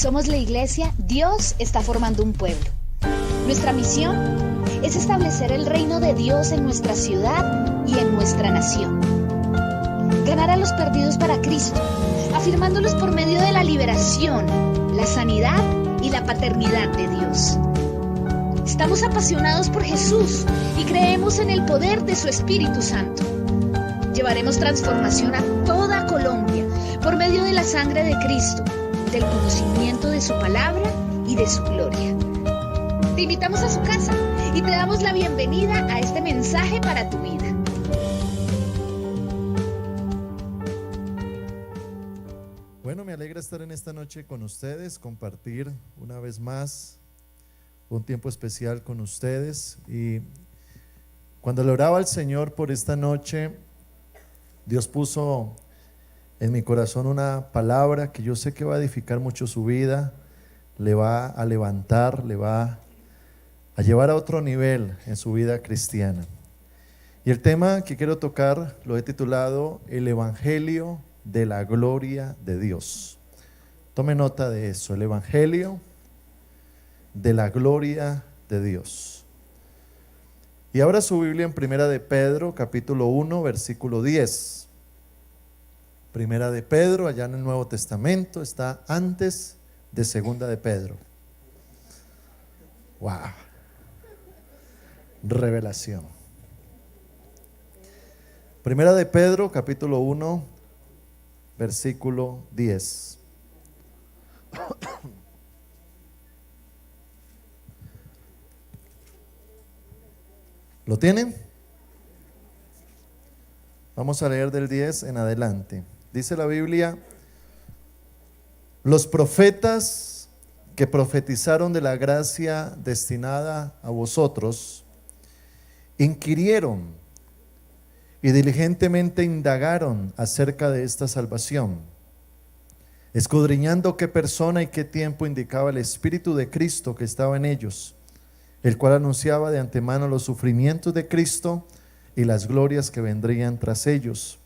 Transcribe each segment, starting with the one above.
Somos la iglesia Dios está formando un pueblo. Nuestra misión es establecer el reino de Dios en nuestra ciudad y en nuestra nación. Ganar a los perdidos para Cristo, afirmándolos por medio de la liberación, la sanidad y la paternidad de Dios. Estamos apasionados por Jesús y creemos en el poder de su Espíritu Santo. Llevaremos transformación a toda Colombia por medio de la sangre de Cristo, del conocimiento de su palabra y de su gloria. Te invitamos a su casa y te damos la bienvenida a este mensaje para tu vida. Bueno, me alegra estar en esta noche con ustedes, compartir una vez más un tiempo especial con ustedes. Y cuando le oraba al Señor por esta noche, Dios puso en mi corazón una palabra que yo sé que va a edificar mucho su vida, le va a levantar, le va a llevar a otro nivel en su vida cristiana. Y el tema que quiero tocar lo he titulado El Evangelio de la Gloria de Dios. Tome nota de eso, el Evangelio de la Gloria de Dios. Y abra su Biblia en Primera de Pedro, capítulo 1, versículo 10. Primera de Pedro, allá en el Nuevo Testamento, está antes de Segunda de Pedro. ¡Wow! Revelación. Primera de Pedro, capítulo 1, versículo 10. ¿Lo tienen? Vamos a leer del 10 en adelante. Dice la Biblia: los profetas que profetizaron de la gracia destinada a vosotros inquirieron y diligentemente indagaron acerca de esta salvación, escudriñando qué persona y qué tiempo indicaba el Espíritu de Cristo que estaba en ellos, el cual anunciaba de antemano los sufrimientos de Cristo y las glorias que vendrían tras ellos.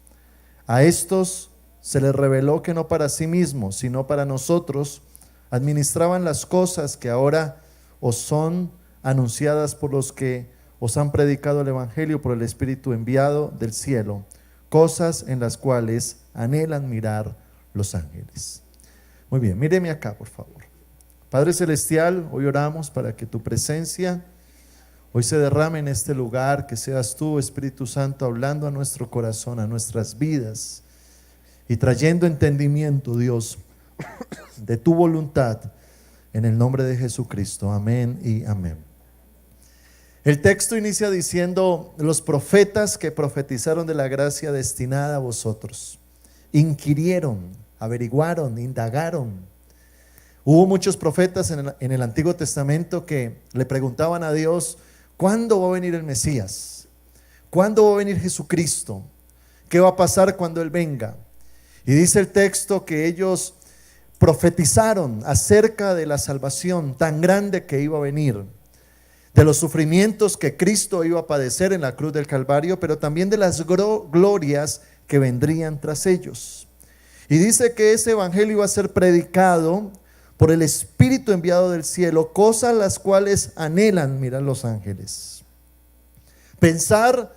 A estos se les reveló que no para sí mismos, sino para nosotros, administraban las cosas que ahora os son anunciadas por los que os han predicado el Evangelio por el Espíritu enviado del cielo, cosas en las cuales anhelan mirar los ángeles. Muy bien, míreme acá, por favor. Padre Celestial, hoy oramos para que tu presencia hoy se derrame en este lugar, que seas tú, Espíritu Santo, hablando a nuestro corazón, a nuestras vidas y trayendo entendimiento, Dios, de tu voluntad, en el nombre de Jesucristo. Amén y amén. El texto inicia diciendo: los profetas que profetizaron de la gracia destinada a vosotros inquirieron, averiguaron, indagaron. Hubo muchos profetas en el Antiguo Testamento que le preguntaban a Dios: ¿cuándo va a venir el Mesías? ¿Cuándo va a venir Jesucristo? ¿Qué va a pasar cuando Él venga? Y dice el texto que ellos profetizaron acerca de la salvación tan grande que iba a venir, de los sufrimientos que Cristo iba a padecer en la cruz del Calvario, pero también de las glorias que vendrían tras ellos. Y dice que ese evangelio iba a ser predicado por el Espíritu enviado del cielo, cosas las cuales anhelan mirar los ángeles. Pensar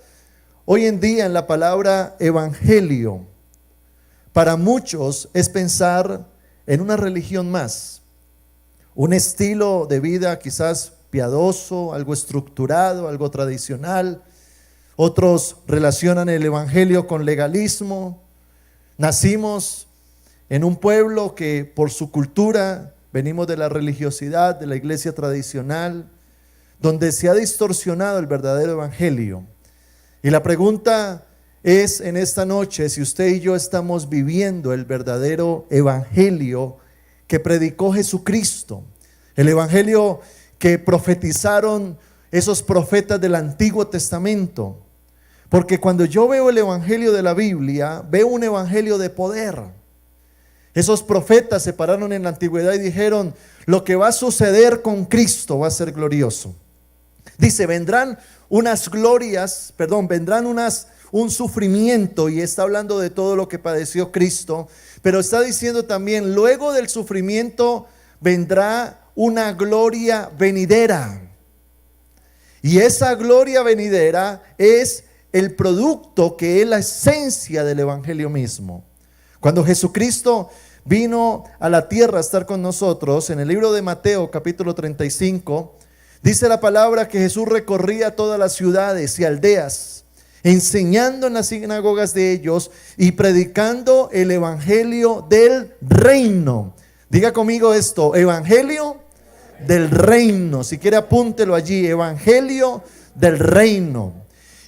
hoy en día en la palabra evangelio para muchos es pensar en una religión más, un estilo de vida quizás piadoso, algo estructurado, algo tradicional. Otros relacionan el evangelio con legalismo. Nacimos en un pueblo que por su cultura venimos de la religiosidad, de la iglesia tradicional, donde se ha distorsionado el verdadero evangelio. Y la pregunta es en esta noche si usted y yo estamos viviendo el verdadero evangelio que predicó Jesucristo, el evangelio que profetizaron esos profetas del Antiguo Testamento. Porque cuando yo veo el evangelio de la Biblia, veo un evangelio de poder. Esos profetas se pararon en la antigüedad y dijeron: lo que va a suceder con Cristo va a ser glorioso. Dice, vendrán un sufrimiento, y está hablando de todo lo que padeció Cristo, pero está diciendo también, luego del sufrimiento vendrá una gloria venidera. Y esa gloria venidera es el producto que es la esencia del evangelio mismo. Cuando Jesucristo vino a la tierra a estar con nosotros, en el libro de Mateo capítulo 35, dice la palabra que Jesús recorría todas las ciudades y aldeas, enseñando en las sinagogas de ellos y predicando el evangelio del reino. Diga conmigo esto: evangelio del reino. Si quiere apúntelo allí: evangelio del reino.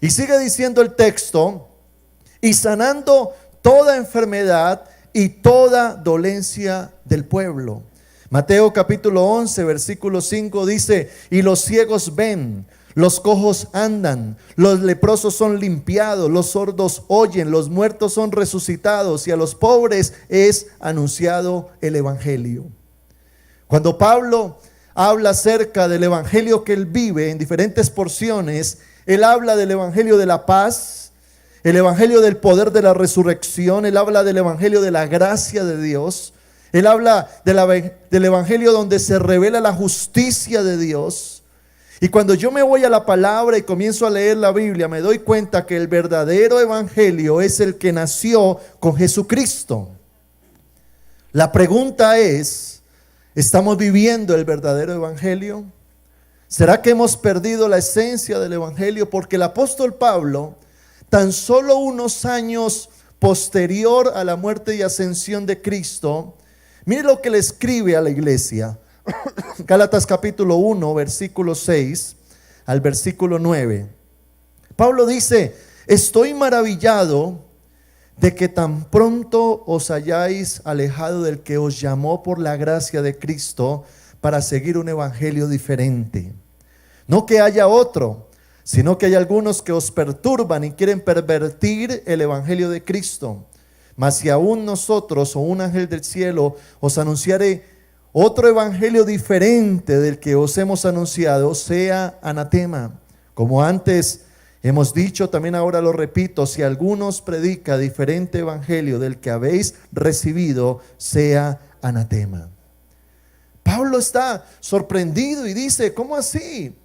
Y sigue diciendo el texto: y sanando toda enfermedad y toda dolencia del pueblo. Mateo capítulo 11 versículo 5 dice: y los ciegos ven, los cojos andan, los leprosos son limpiados, los sordos oyen, los muertos son resucitados, y a los pobres es anunciado el evangelio. Cuando Pablo habla acerca del evangelio que él vive en diferentes porciones, él habla del evangelio de la paz, el evangelio del poder de la resurrección, él habla del evangelio de la gracia de Dios, él habla del evangelio donde se revela la justicia de Dios. Y cuando yo me voy a la palabra y comienzo a leer la Biblia, me doy cuenta que el verdadero evangelio es el que nació con Jesucristo. La pregunta es: ¿estamos viviendo el verdadero evangelio? ¿Será que hemos perdido la esencia del evangelio? Porque el apóstol Pablo, tan solo unos años posterior a la muerte y ascensión de Cristo, mire lo que le escribe a la iglesia. Gálatas capítulo 1 versículo 6 al versículo 9. Pablo dice: estoy maravillado de que tan pronto os hayáis alejado del que os llamó por la gracia de Cristo para seguir un evangelio diferente. No que haya otro, sino que hay algunos que os perturban y quieren pervertir el evangelio de Cristo. Mas si aún nosotros o un ángel del cielo os anunciare otro evangelio diferente del que os hemos anunciado, sea anatema. Como antes hemos dicho, también ahora lo repito: si alguno os predica diferente evangelio del que habéis recibido, sea anatema. Pablo está sorprendido y dice: ¿cómo así?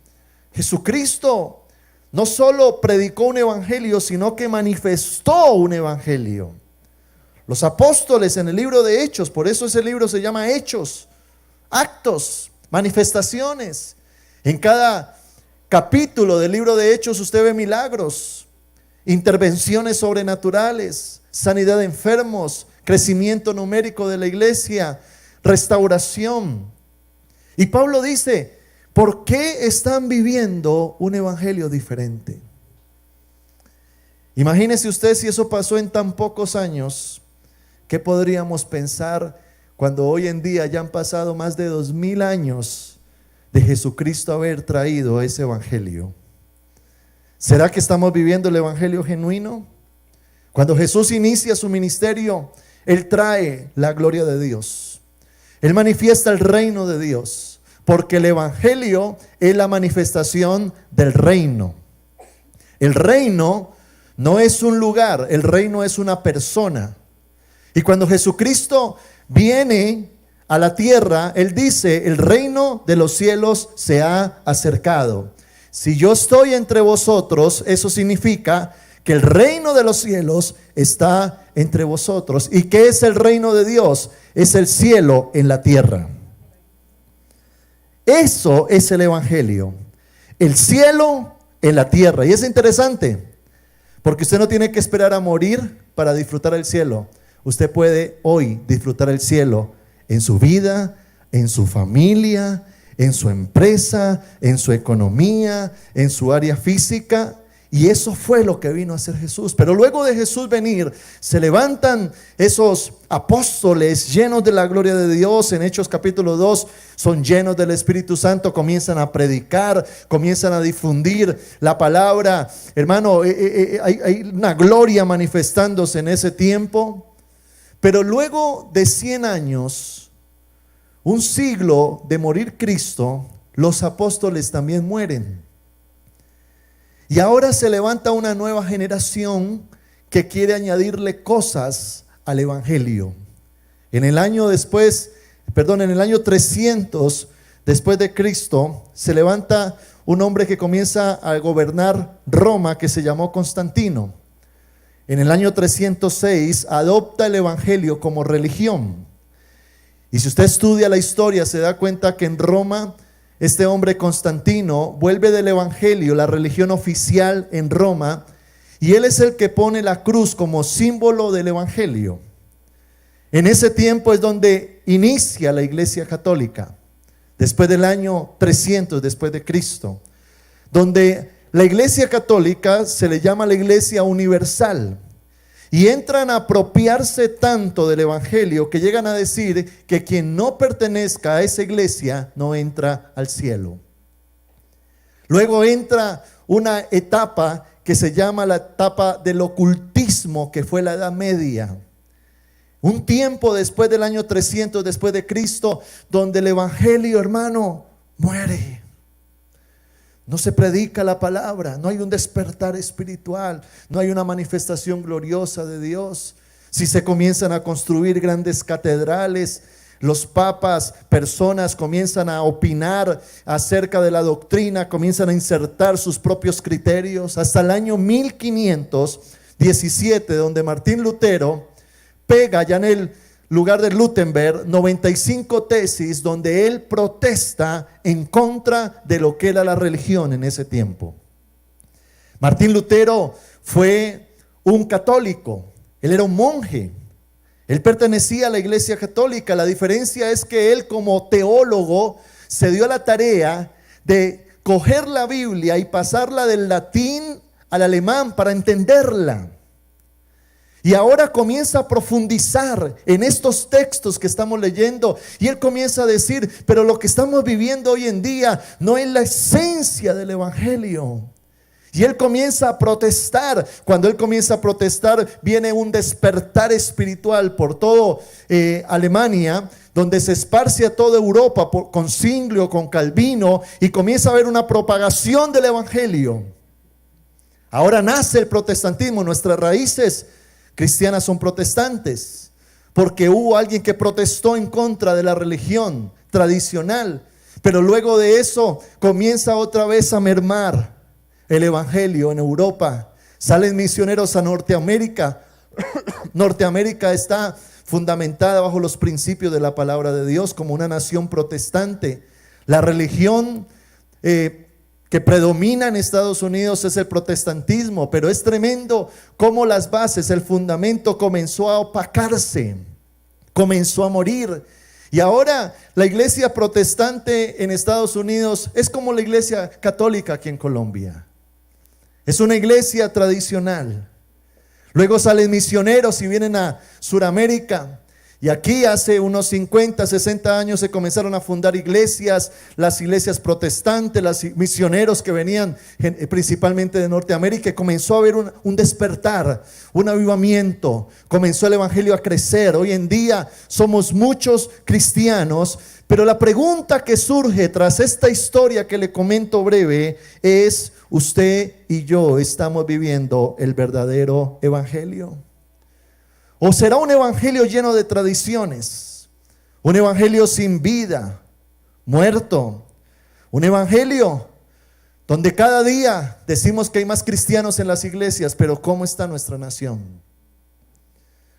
Jesucristo no solo predicó un evangelio, sino que manifestó un evangelio. Los apóstoles en el libro de Hechos, por eso ese libro se llama Hechos, actos, manifestaciones. En cada capítulo del libro de Hechos usted ve milagros, intervenciones sobrenaturales, sanidad de enfermos, crecimiento numérico de la iglesia, restauración. Y Pablo dice: ¿por qué están viviendo un evangelio diferente? Imagínese usted si eso pasó en tan pocos años. ¿Qué podríamos pensar cuando hoy en día ya han pasado más de 2000 años de Jesucristo haber traído ese evangelio? ¿Será que estamos viviendo el evangelio genuino? Cuando Jesús inicia su ministerio, Él trae la gloria de Dios. Él manifiesta el reino de Dios, porque el evangelio es la manifestación del reino. El reino no es un lugar, el reino es una persona. Y cuando Jesucristo viene a la tierra, Él dice: el reino de los cielos se ha acercado. Si yo estoy entre vosotros, eso significa que el reino de los cielos está entre vosotros. ¿Y qué es el reino de Dios? Es el cielo en la tierra. Eso es el evangelio, el cielo en la tierra. Y es interesante, porque usted no tiene que esperar a morir para disfrutar el cielo. Usted puede hoy disfrutar el cielo en su vida, en su familia, en su empresa, en su economía, en su área física. Y eso fue lo que vino a hacer Jesús. Pero luego de Jesús venir, se levantan esos apóstoles llenos de la gloria de Dios. En Hechos capítulo 2 son llenos del Espíritu Santo, comienzan a predicar, comienzan a difundir la palabra. Hermano, hay una gloria manifestándose en ese tiempo. Pero luego de 100 años, un siglo de morir Cristo, los apóstoles también mueren. Y ahora se levanta una nueva generación que quiere añadirle cosas al evangelio. En el año después, en el año 300 después de Cristo, se levanta un hombre que comienza a gobernar Roma, que se llamó Constantino. En el año 306 adopta el evangelio como religión. Y si usted estudia la historia, se da cuenta que en Roma, este hombre Constantino vuelve del evangelio, la religión oficial en Roma, y él es el que pone la cruz como símbolo del evangelio. En ese tiempo es donde inicia la Iglesia Católica, después del año 300 después de Cristo, donde la Iglesia Católica se le llama la Iglesia Universal, y entran a apropiarse tanto del evangelio que llegan a decir que quien no pertenezca a esa iglesia no entra al cielo. Luego entra una etapa que se llama la etapa del ocultismo, que fue la Edad Media. Un tiempo después del año 300 después de Cristo, donde el evangelio, hermano, muere. No se predica la palabra, no hay un despertar espiritual, no hay una manifestación gloriosa de Dios. Si se comienzan a construir grandes catedrales, los papas, personas comienzan a opinar acerca de la doctrina, comienzan a insertar sus propios criterios. Hasta el año 1517, donde Martín Lutero pega ya en el lugar de Luttenberg 95 tesis donde él protesta en contra de lo que era la religión en ese tiempo. Martín Lutero fue un católico, él era un monje, él pertenecía a la Iglesia Católica. La diferencia es que él, como teólogo, se dio a la tarea de coger la Biblia y pasarla del latín al alemán para entenderla. Y ahora comienza a profundizar en estos textos que estamos leyendo. Y él comienza a decir, pero lo que estamos viviendo hoy en día no es la esencia del evangelio. Y él comienza a protestar. Cuando él comienza a protestar, viene un despertar espiritual por todo Alemania, donde se esparce a toda Europa con Zwinglio, con Calvino, y comienza a haber una propagación del evangelio. Ahora nace el protestantismo. Nuestras raíces cristianas son protestantes, porque hubo alguien que protestó en contra de la religión tradicional, pero luego de eso comienza otra vez a mermar el evangelio en Europa. Salen misioneros a Norteamérica. Norteamérica está fundamentada bajo los principios de la palabra de Dios como una nación protestante. La religión que predomina en Estados Unidos es el protestantismo, pero es tremendo cómo las bases, el fundamento comenzó a opacarse, comenzó a morir. Y ahora la iglesia protestante en Estados Unidos es como la iglesia católica aquí en Colombia. Es una iglesia tradicional. Luego salen misioneros y vienen a Sudamérica. Y aquí hace unos 50, 60 años se comenzaron a fundar iglesias, las iglesias protestantes, los misioneros que venían principalmente de Norteamérica. Comenzó a haber un despertar, un avivamiento, comenzó el evangelio a crecer. Hoy en día somos muchos cristianos, pero la pregunta que surge tras esta historia que le comento breve es: ¿usted y yo estamos viviendo el verdadero evangelio? ¿O será un evangelio lleno de tradiciones? Un evangelio sin vida, muerto. Un evangelio donde cada día decimos que hay más cristianos en las iglesias, pero ¿cómo está nuestra nación?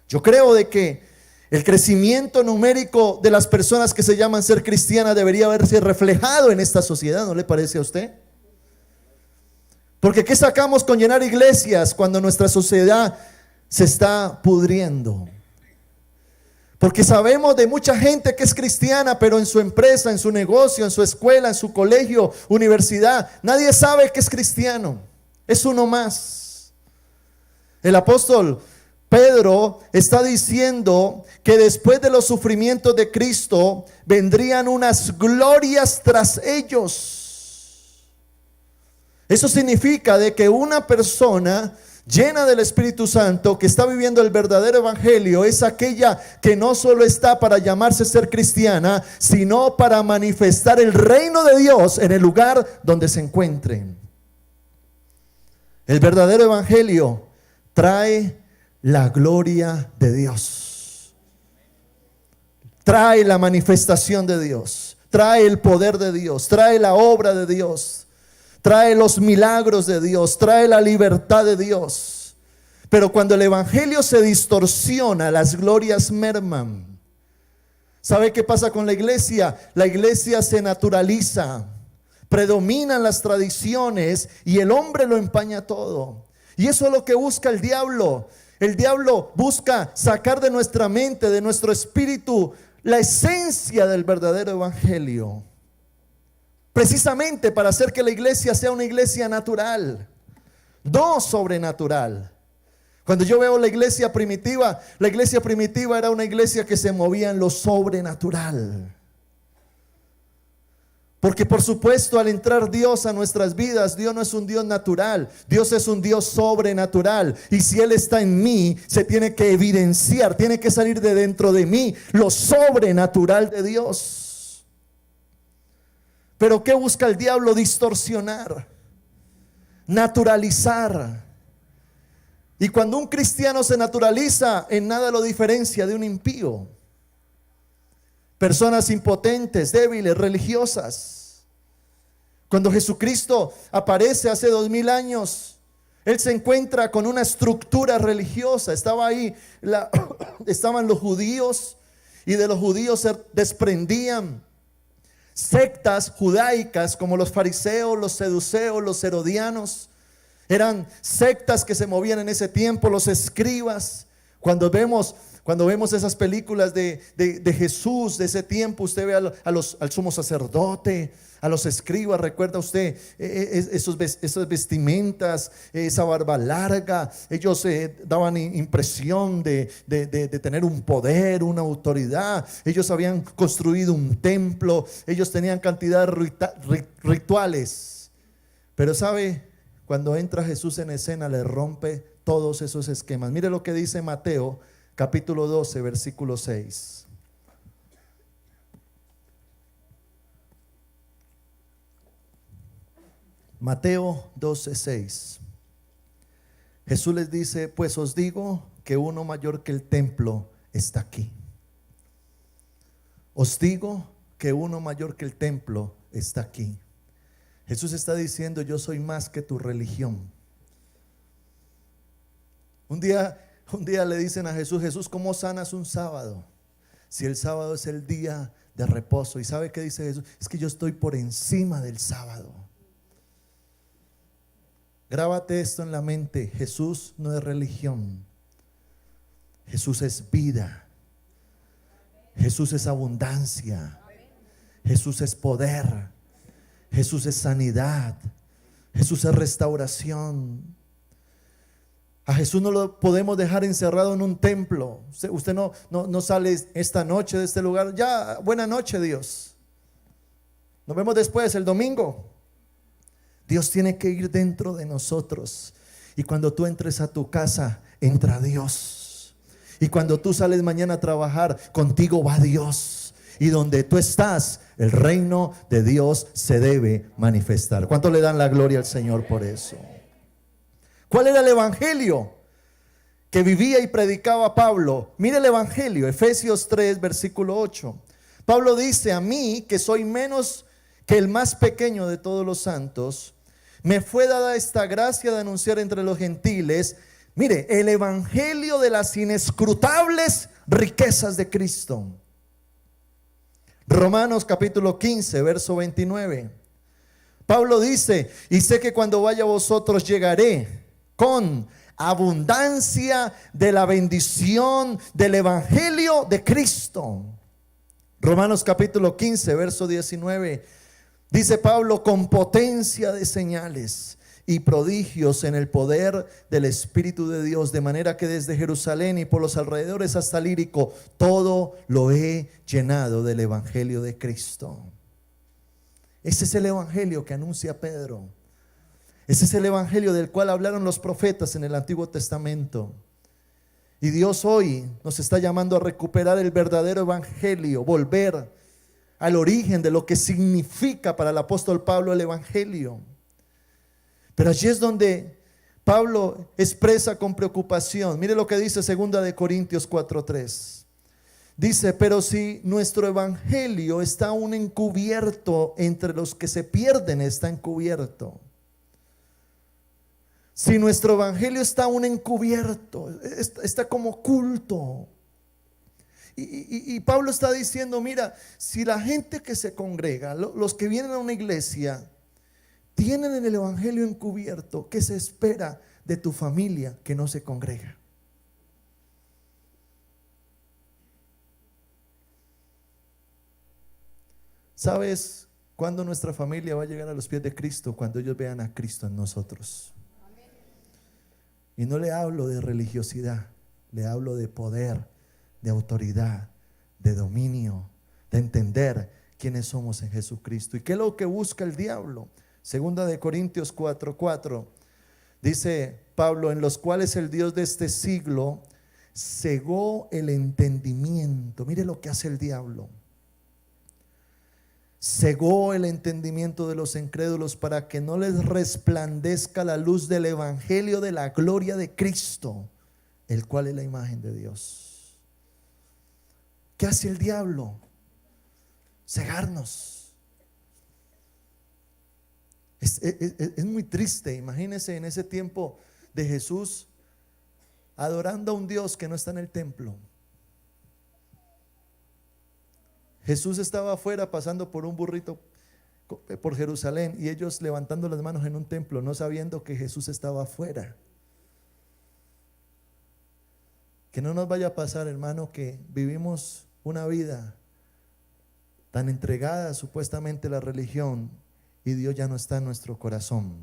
Yo creo de que el crecimiento numérico de las personas que se llaman ser cristianas debería verse reflejado en esta sociedad, ¿no le parece a usted? Porque ¿qué sacamos con llenar iglesias cuando nuestra sociedad se está pudriendo? Porque sabemos de mucha gente que es cristiana, pero en su empresa, en su negocio, en su escuela, en su colegio, universidad, nadie sabe que es cristiano. Es uno más. El apóstol Pedro está diciendo que después de los sufrimientos de Cristo vendrían unas glorias tras ellos. Eso significa de que una persona llena del Espíritu Santo, que está viviendo el verdadero evangelio, es aquella que no solo está para llamarse ser cristiana, sino para manifestar el reino de Dios en el lugar donde se encuentren. El verdadero evangelio trae la gloria de Dios. trae la manifestación de Dios, trae el poder de Dios, trae la obra de Dios, trae los milagros de Dios, trae la libertad de Dios. Pero cuando el evangelio se distorsiona, las glorias merman. ¿Sabe qué pasa con la iglesia? La iglesia se naturaliza, predominan las tradiciones y el hombre lo empaña todo. Y eso es lo que busca el diablo. El diablo busca sacar de nuestra mente, de nuestro espíritu, la esencia del verdadero evangelio, precisamente para hacer que la iglesia sea una iglesia natural, no sobrenatural. Cuando yo veo la iglesia primitiva era una iglesia que se movía en lo sobrenatural. Porque por supuesto, al entrar Dios a nuestras vidas, Dios no es un Dios natural, Dios es un Dios sobrenatural. Y si Él está en mí, se tiene que evidenciar, tiene que salir de dentro de mí lo sobrenatural de Dios. Pero ¿qué busca el diablo? Distorsionar, naturalizar. Y cuando un cristiano se naturaliza, en nada lo diferencia de un impío. Personas impotentes, débiles, religiosas. Cuando Jesucristo aparece hace 2000 años, Él se encuentra con una estructura religiosa. Estaba ahí, estaban los judíos, y de los judíos se desprendían sectas judaicas como los fariseos, los saduceos, los herodianos. Eran sectas que se movían en ese tiempo, los escribas. Cuando vemos esas películas de Jesús de ese tiempo, usted ve al sumo sacerdote, a los escribas. ¿Recuerda usted esas vestimentas, esa barba larga? Ellos daban impresión de tener un poder, una autoridad. Ellos habían construido un templo, ellos tenían cantidad de rituales. Pero ¿sabe? Cuando entra Jesús en escena, le rompe todos esos esquemas. Mire lo que dice Mateo capítulo 12, versículo 6. Mateo 12, 6. Jesús les dice: pues os digo que uno mayor que el templo está aquí. Os digo que uno mayor que el templo está aquí. Jesús está diciendo: yo soy más que tu religión. Un día le dicen a Jesús: Jesús, ¿cómo sanas un sábado? Si el sábado es el día de reposo. ¿Y sabe qué dice Jesús? Es que yo estoy por encima del sábado. Grábate esto en la mente: Jesús no es religión, Jesús es vida, Jesús es abundancia, Jesús es poder, Jesús es sanidad, Jesús es restauración. A Jesús no lo podemos dejar encerrado en un templo. Usted no sale esta noche de este lugar. Ya, buena noche, Dios. Nos vemos después, el domingo. Dios tiene que ir dentro de nosotros. Y cuando tú entres a tu casa, entra Dios. Y cuando tú sales mañana a trabajar, contigo va Dios. Y donde tú estás, el reino de Dios se debe manifestar. ¿Cuánto le dan la gloria al Señor por eso? ¿Cuál era el evangelio que vivía y predicaba Pablo? Mire el evangelio, Efesios 3, versículo 8. Pablo dice: a mí, que soy menos que el más pequeño de todos los santos, me fue dada esta gracia de anunciar entre los gentiles, mire, el evangelio de las inescrutables riquezas de Cristo. Romanos capítulo 15, verso 29. Pablo dice: y sé que cuando vaya a vosotros llegaré con abundancia de la bendición del evangelio de Cristo. Romanos capítulo 15, verso 19. Dice Pablo: con potencia de señales y prodigios en el poder del Espíritu de Dios, de manera que desde Jerusalén y por los alrededores hasta Ilírico, todo lo he llenado del evangelio de Cristo. Ese es el evangelio que anuncia Pedro. Ese es el evangelio del cual hablaron los profetas en el Antiguo Testamento. Y Dios hoy nos está llamando a recuperar el verdadero evangelio, volver al origen de lo que significa para el apóstol Pablo el evangelio. Pero allí es donde Pablo expresa con preocupación. Mire lo que dice 2 de Corintios 4:3. Dice, pero si nuestro evangelio está aún encubierto, entre los que se pierden está encubierto. Si nuestro evangelio está aún encubierto, está como oculto. Y Pablo está diciendo, mira, si la gente que se congrega, los que vienen a una iglesia, tienen el evangelio encubierto, ¿qué se espera de tu familia que no se congrega? ¿Sabes cuándo nuestra familia va a llegar a los pies de Cristo? Cuando ellos vean a Cristo en nosotros. Y no le hablo de religiosidad, le hablo de poder, de autoridad, de dominio, de entender quiénes somos en Jesucristo. ¿Y qué es lo que busca el diablo? Segunda de Corintios 4:4 dice Pablo, en los cuales el Dios de este siglo cegó el entendimiento. Mire lo que hace el diablo. Cegó el entendimiento de los incrédulos para que no les resplandezca la luz del evangelio de la gloria de Cristo, el cual es la imagen de Dios. ¿Qué hace el diablo? Cegarnos. Es muy triste. Imagínense en ese tiempo de Jesús adorando a un Dios que no está en el templo. Jesús estaba afuera pasando por un burrito por Jerusalén y ellos levantando las manos en un templo, no sabiendo que Jesús estaba afuera. Que no nos vaya a pasar, hermano, que vivimos una vida tan entregada supuestamente a la religión y Dios ya no está en nuestro corazón.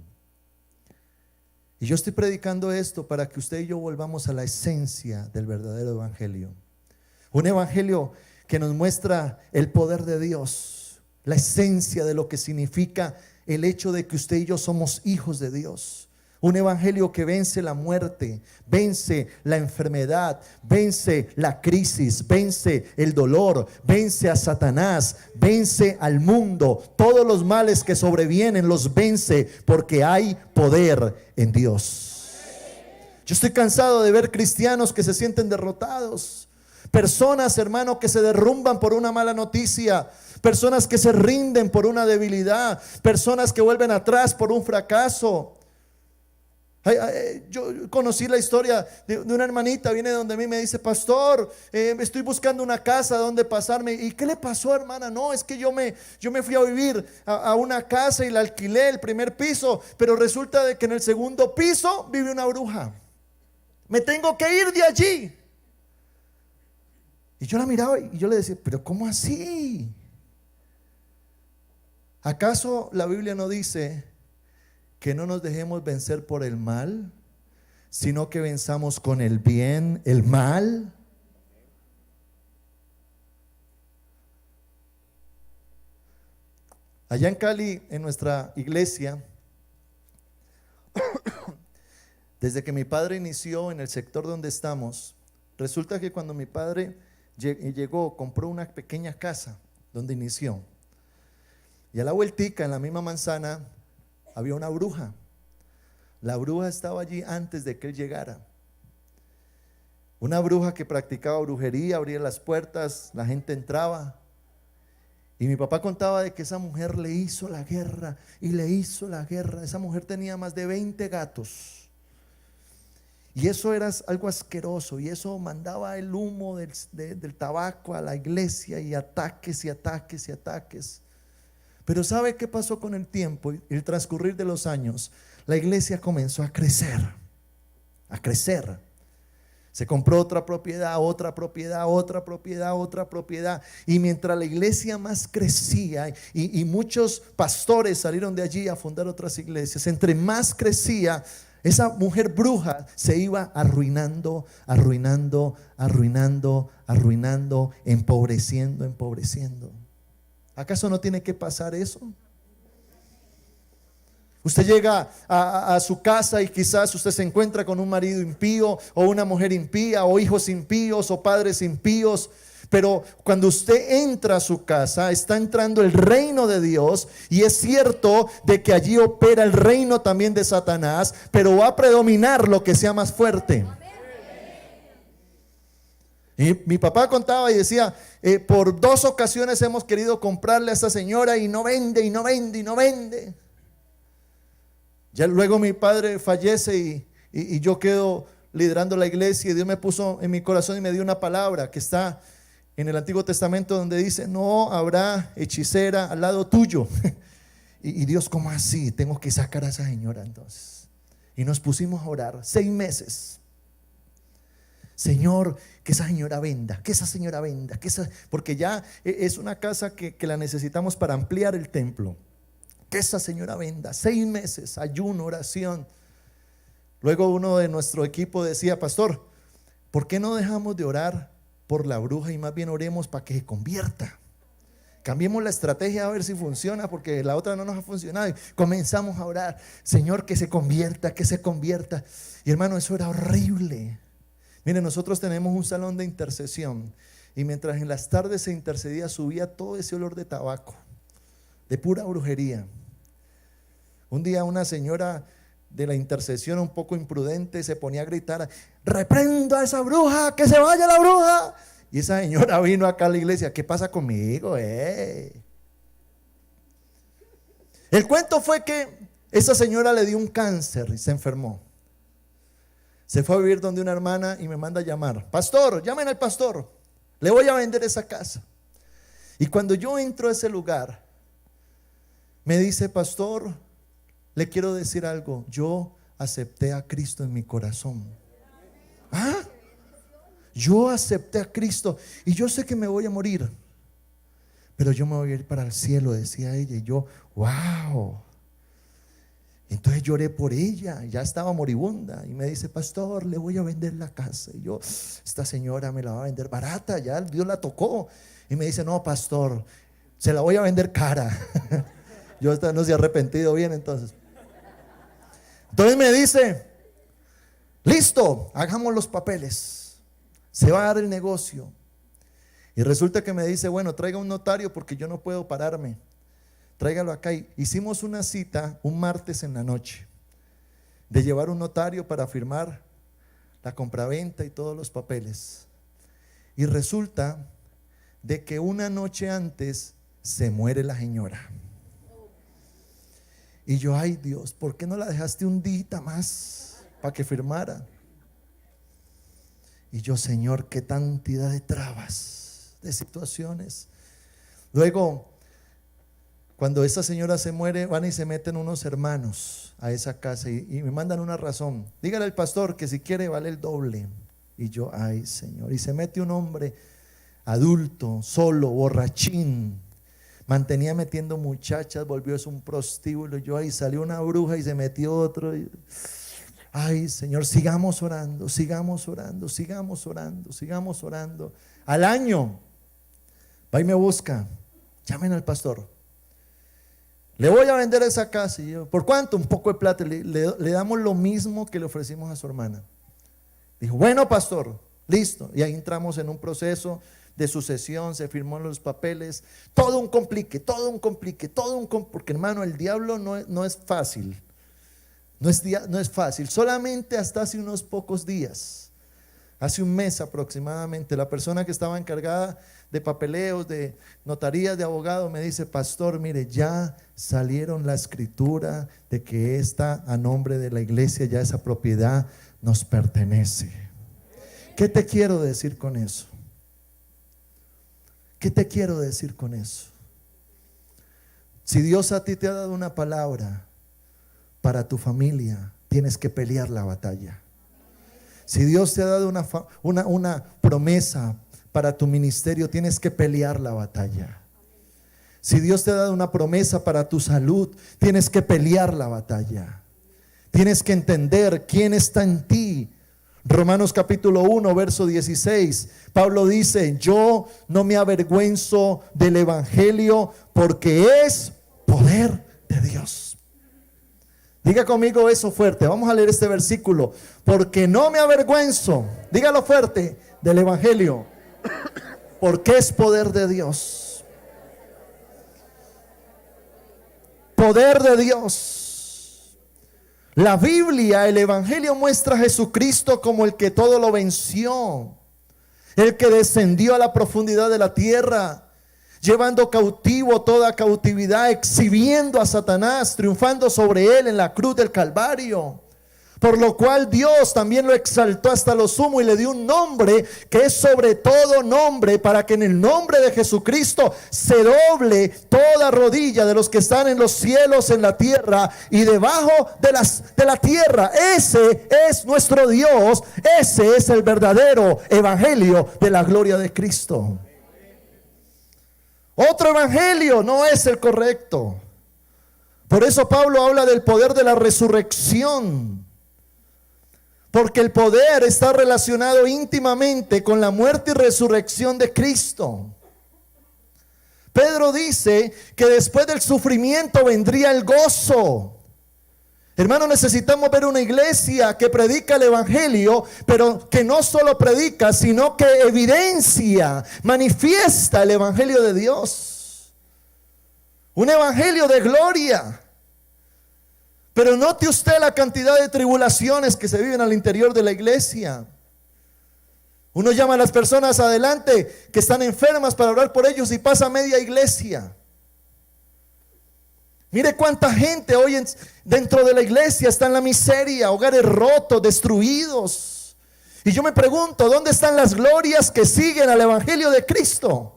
Y yo estoy predicando esto para que usted y yo volvamos a la esencia del verdadero evangelio. Un evangelio que nos muestra el poder de Dios, la esencia de lo que significa el hecho de que usted y yo somos hijos de Dios. Un evangelio que vence la muerte, vence la enfermedad, vence la crisis, vence el dolor, vence a Satanás, vence al mundo. Todos los males que sobrevienen los vence porque hay poder en Dios. Yo estoy cansado de ver cristianos que se sienten derrotados. Personas, hermano, que se derrumban por una mala noticia. Personas que se rinden por una debilidad. Personas que vuelven atrás por un fracaso. Yo conocí la historia de una hermanita. Viene donde mí, me dice: pastor, estoy buscando una casa donde pasarme. ¿Y qué le pasó, hermana? No, es que yo me fui a vivir a una casa y la alquilé, el primer piso, pero resulta de que en el segundo piso vive una bruja. Me tengo que ir de allí. Y yo la miraba y yo le decía: pero ¿cómo así? ¿Acaso la Biblia no dice que no nos dejemos vencer por el mal, sino que venzamos con el bien el mal? Allá en Cali, en nuestra iglesia, desde que mi padre inició en el sector donde estamos, resulta que cuando mi padre llegó, compró una pequeña casa donde inició, y a la vueltica, en la misma manzana, había una bruja. La bruja estaba allí antes de que él llegara. Una bruja que practicaba brujería, abría las puertas, la gente entraba. Y mi papá contaba de que esa mujer le hizo la guerra y le hizo la guerra. Esa mujer tenía más de 20 gatos. Y eso era algo asqueroso, y eso mandaba el humo del tabaco a la iglesia, y ataques y ataques y ataques. Pero ¿sabe qué pasó con el tiempo y el transcurrir de los años? La iglesia comenzó a crecer, a crecer. Se compró otra propiedad, otra propiedad, otra propiedad, otra propiedad. Y mientras la iglesia más crecía y muchos pastores salieron de allí a fundar otras iglesias, entre más crecía, esa mujer bruja se iba arruinando, arruinando, arruinando, arruinando, empobreciendo, empobreciendo. ¿Acaso no tiene que pasar eso? Usted llega a su casa y quizás usted se encuentra con un marido impío o una mujer impía o hijos impíos o padres impíos. Pero cuando usted entra a su casa, está entrando el reino de Dios, y es cierto de que allí opera el reino también de Satanás, pero va a predominar lo que sea más fuerte. Y mi papá contaba y decía, por 2 ocasiones hemos querido comprarle a esta señora y no vende, y no vende, y no vende. Ya luego mi padre fallece y yo quedo liderando la iglesia, y Dios me puso en mi corazón y me dio una palabra que está en el Antiguo Testamento, donde dice: no habrá hechicera al lado tuyo. Y Dios, ¿cómo así? Tengo que sacar a esa señora entonces. Y nos pusimos a orar 6 meses. Señor, que esa señora venda, que esa señora venda, porque ya es una casa que la necesitamos para ampliar el templo. Que esa señora venda. 6 meses, ayuno, oración. Luego uno de nuestro equipo decía: pastor, ¿por qué no dejamos de orar por la bruja y más bien oremos para que se convierta? Cambiemos la estrategia a ver si funciona, porque la otra no nos ha funcionado. Y comenzamos a orar: Señor, que se convierta, que se convierta. Y hermano, eso era horrible. Miren, nosotros tenemos un salón de intercesión, y mientras en las tardes se intercedía, subía todo ese olor de tabaco, de pura brujería. Un día una señora de la intercesión, un poco imprudente, se ponía a gritar: reprendo a esa bruja, que se vaya la bruja. Y esa señora vino acá a la iglesia: ¿qué pasa conmigo? El cuento fue que esa señora le dio un cáncer y se enfermó. Se fue a vivir donde una hermana y me manda a llamar: pastor, llamen al pastor, le voy a vender esa casa. Y cuando yo entro a ese lugar, me dice: pastor, le quiero decir algo, yo acepté a Cristo en mi corazón. ¿Ah? Yo acepté a Cristo y yo sé que me voy a morir, pero yo me voy a ir para el cielo, decía ella. Y yo, wow. Entonces lloré por ella, ya estaba moribunda, y me dice: pastor, le voy a vender la casa. Y yo: esta señora me la va a vender barata, ya Dios la tocó. Y me dice: no, pastor, se la voy a vender cara. Yo no se ha arrepentido bien entonces. Entonces me dice: listo, hagamos los papeles, se va a dar el negocio. Y resulta que me dice: bueno, traiga un notario porque yo no puedo pararme, tráigalo acá. Y hicimos una cita un martes en la noche de llevar un notario para firmar la compraventa y todos los papeles. Y resulta de que una noche antes se muere la señora. Y yo: ay Dios, ¿por qué no la dejaste un día más para que firmara? Y yo: Señor, qué cantidad de trabas, de situaciones. Luego, cuando esa señora se muere, van y se meten unos hermanos a esa casa y me mandan una razón: dígale al pastor que si quiere vale el doble. Y yo: ay Señor. Y se mete un hombre adulto, solo, borrachín, mantenía metiendo muchachas, volvió es un prostíbulo. Yo: ahí salió una bruja y se metió otro. Ay Señor, sigamos orando, sigamos orando, sigamos orando, sigamos orando. Al año va y me busca: llamen al pastor, le voy a vender esa casa. Y yo: ¿por cuánto? Un poco de plata. Le damos lo mismo que le ofrecimos a su hermana. Dijo: bueno, pastor, listo. Y ahí entramos en un proceso de sucesión, se firmó los papeles, todo un complique, porque hermano, el diablo no es fácil, no es fácil. Solamente hasta hace unos pocos días, hace un mes aproximadamente, la persona que estaba encargada de papeleos, de notarías, de abogados, me dice: pastor, mire, ya salieron la escritura de que está a nombre de la iglesia, ya esa propiedad nos pertenece. ¿Qué te quiero decir con eso? ¿Qué te quiero decir con eso? Si Dios a ti te ha dado una palabra para tu familia, tienes que pelear la batalla. Si Dios te ha dado una promesa para tu ministerio, tienes que pelear la batalla. Si Dios te ha dado una promesa para tu salud, tienes que pelear la batalla. Tienes que entender quién está en ti. Romanos capítulo 1, verso 16, Pablo dice: yo no me avergüenzo del evangelio, porque es poder de Dios. Diga conmigo eso fuerte. Vamos a leer este versículo: porque no me avergüenzo, dígalo fuerte, del evangelio, porque es poder de Dios. Poder de Dios. La Biblia, el evangelio, muestra a Jesucristo como el que todo lo venció. el que descendió a la profundidad de la tierra, llevando cautivo toda cautividad, exhibiendo a Satanás, triunfando sobre él en la cruz del Calvario. Por lo cual Dios también lo exaltó hasta lo sumo y le dio un nombre que es sobre todo nombre, para que en el nombre de Jesucristo se doble toda rodilla de los que están en los cielos, en la tierra y debajo de la tierra. Ese es nuestro Dios, ese es el verdadero evangelio de la gloria de Cristo. Otro evangelio no es el correcto. Por eso Pablo habla del poder de la resurrección. Porque el poder está relacionado íntimamente con la muerte y resurrección de Cristo. Pedro dice que después del sufrimiento vendría el gozo. Hermano, necesitamos ver una iglesia que predica el evangelio, pero que no solo predica, sino que evidencia, manifiesta el evangelio de Dios. Un evangelio de gloria. Pero note usted la cantidad de tribulaciones que se viven al interior de la iglesia. Uno llama a las personas adelante que están enfermas para orar por ellos y pasa media iglesia. Mire cuánta gente hoy dentro de la iglesia está en la miseria, hogares rotos, destruidos. Y yo me pregunto, ¿dónde están las glorias que siguen al evangelio de Cristo?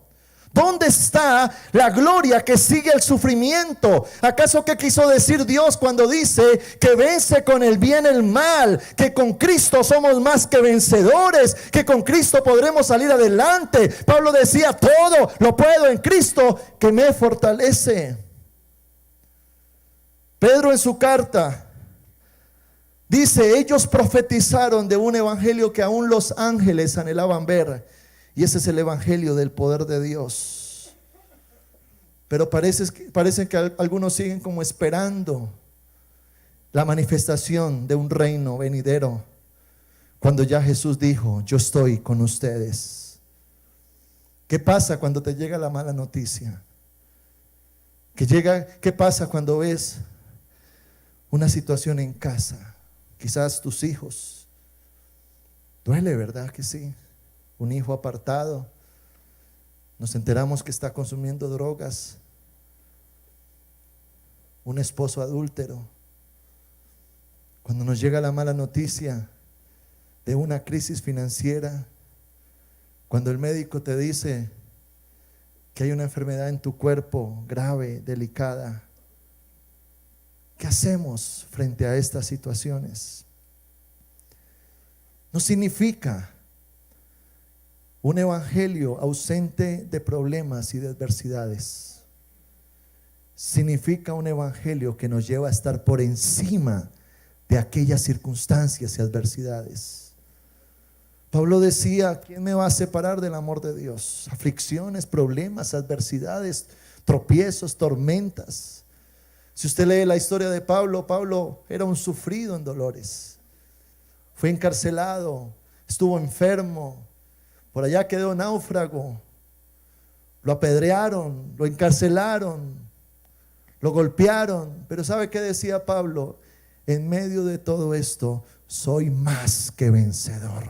¿Dónde está la gloria que sigue el sufrimiento? ¿Acaso qué quiso decir Dios cuando dice que vence con el bien el mal? Que con Cristo somos más que vencedores, que con Cristo podremos salir adelante. Pablo decía, todo lo puedo en Cristo que me fortalece. Pedro en su carta dice, ellos profetizaron de un evangelio que aún los ángeles anhelaban ver. Y ese es el evangelio del poder de Dios. Pero parece que algunos siguen como esperando la manifestación de un reino venidero, cuando ya Jesús dijo, yo estoy con ustedes. ¿Qué pasa cuando te llega la mala noticia? ¿Qué pasa cuando ves una situación en casa? Quizás tus hijos. Duele, ¿verdad que sí? Un hijo apartado, nos enteramos que está consumiendo drogas, un esposo adúltero. Cuando nos llega la mala noticia de una crisis financiera, cuando el médico te dice que hay una enfermedad en tu cuerpo grave, delicada, ¿qué hacemos frente a estas situaciones? No significa un evangelio ausente de problemas y de adversidades. Significa un evangelio que nos lleva a estar por encima de aquellas circunstancias y adversidades. Pablo decía, ¿quién me va a separar del amor de Dios? Aflicciones, problemas, adversidades, tropiezos, tormentas. Si usted lee la historia de Pablo, Pablo era un sufrido en dolores. Fue encarcelado, estuvo enfermo. Por allá quedó náufrago, lo apedrearon, lo encarcelaron, lo golpearon. Pero ¿sabe qué decía Pablo? En medio de todo esto, soy más que vencedor.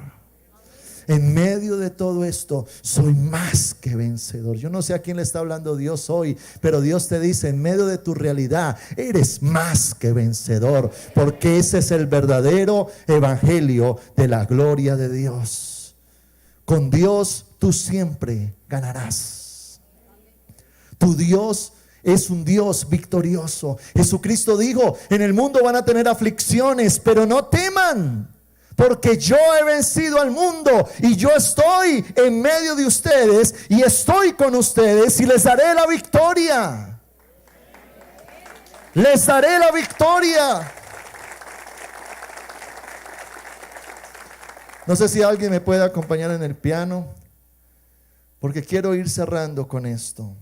En medio de todo esto, soy más que vencedor. Yo no sé a quién le está hablando Dios hoy, pero Dios te dice, en medio de tu realidad, eres más que vencedor, porque ese es el verdadero evangelio de la gloria de Dios. Con Dios tú siempre ganarás. Tu Dios es un Dios victorioso. Jesucristo dijo, en el mundo van a tener aflicciones, pero no teman, porque yo he vencido al mundo y yo estoy en medio de ustedes y estoy con ustedes y les daré la victoria. Les daré la victoria. No sé si alguien me puede acompañar en el piano, porque quiero ir cerrando con esto.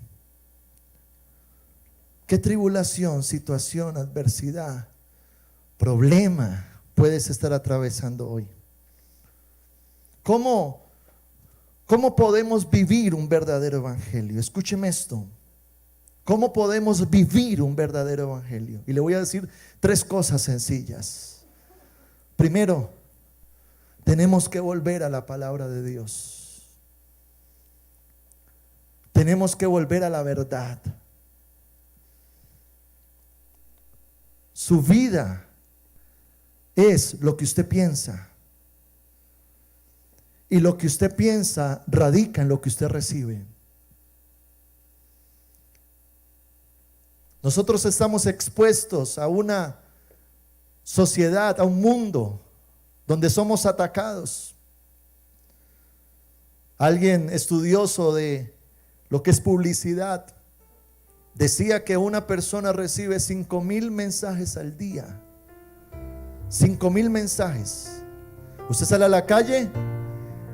¿Qué tribulación, situación, adversidad, problema puedes estar atravesando hoy? ¿Cómo podemos vivir un verdadero evangelio? Escúcheme esto. ¿Cómo podemos vivir un verdadero evangelio? Y le voy a decir 3 cosas sencillas. Primero, tenemos que volver a la palabra de Dios. Tenemos que volver a la verdad. Su vida es lo que usted piensa. Y lo que usted piensa radica en lo que usted recibe. Nosotros estamos expuestos a una sociedad, a un mundo donde somos atacados. Alguien estudioso de lo que es publicidad decía que una persona recibe 5,000 mensajes al día. 5,000 mensajes. Usted sale a la calle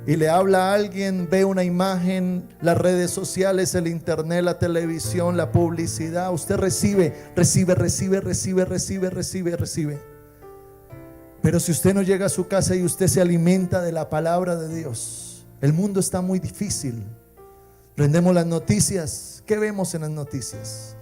y le habla a alguien, ve una imagen, las redes sociales, el internet, la televisión, la publicidad. Usted recibe. Pero si usted no llega a su casa y usted se alimenta de la palabra de Dios, el mundo está muy difícil. Prendemos las noticias. ¿Qué vemos en las noticias?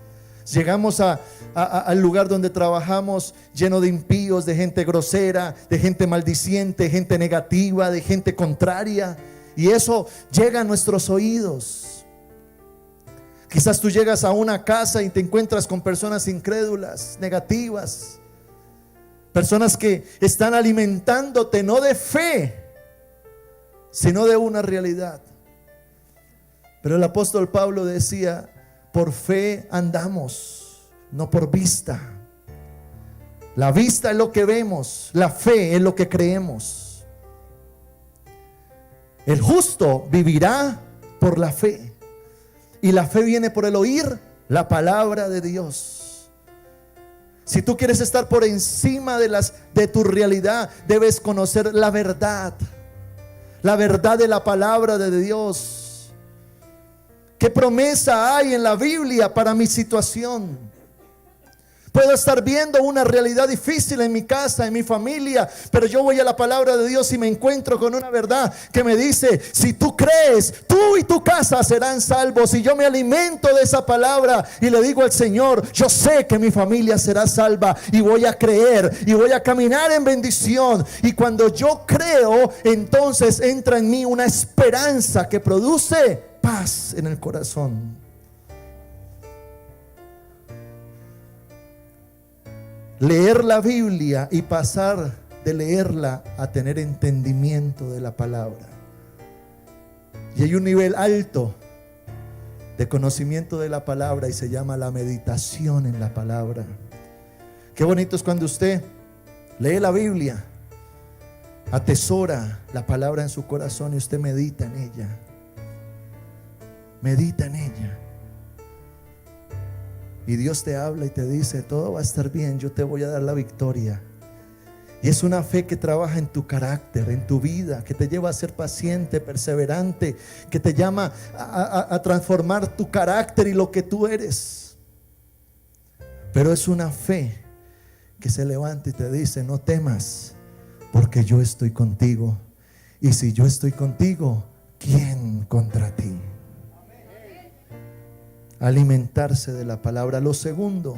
Llegamos al lugar donde trabajamos lleno de impíos, de gente grosera, de gente maldiciente, gente negativa, de gente contraria. Y eso llega a nuestros oídos. Quizás tú llegas a una casa y te encuentras con personas incrédulas, negativas. Personas que están alimentándote no de fe, sino de una realidad. Pero el apóstol Pablo decía: por fe andamos, no por vista. La vista es lo que vemos, la fe es lo que creemos. El justo vivirá por la fe, y la fe viene por el oír la palabra de Dios. Si tú quieres estar por encima de tu realidad, debes conocer la verdad de la palabra de Dios. ¿Qué promesa hay en la Biblia para mi situación? Puedo estar viendo una realidad difícil en mi casa, en mi familia, pero yo voy a la palabra de Dios y me encuentro con una verdad que me dice: si tú crees, tú y tu casa serán salvos. Y yo me alimento de esa palabra y le digo al Señor: yo sé que mi familia será salva, y voy a creer y voy a caminar en bendición. Y cuando yo creo, entonces entra en mí una esperanza que produce paz en el corazón. Leer la Biblia y pasar de leerla a tener entendimiento de la palabra. Y hay un nivel alto de conocimiento de la palabra y se llama la meditación en la palabra. Qué bonito es cuando usted lee la Biblia, atesora la palabra en su corazón y usted medita en ella. Medita en ella. Y Dios te habla y te dice: todo va a estar bien, yo te voy a dar la victoria. Y es una fe que trabaja en tu carácter, en tu vida, que te lleva a ser paciente, perseverante, que te llama a transformar tu carácter y lo que tú eres. Pero es una fe que se levanta y te dice: no temas, porque yo estoy contigo. Y si yo estoy contigo, ¿quién contra ti? Alimentarse de la palabra. Lo segundo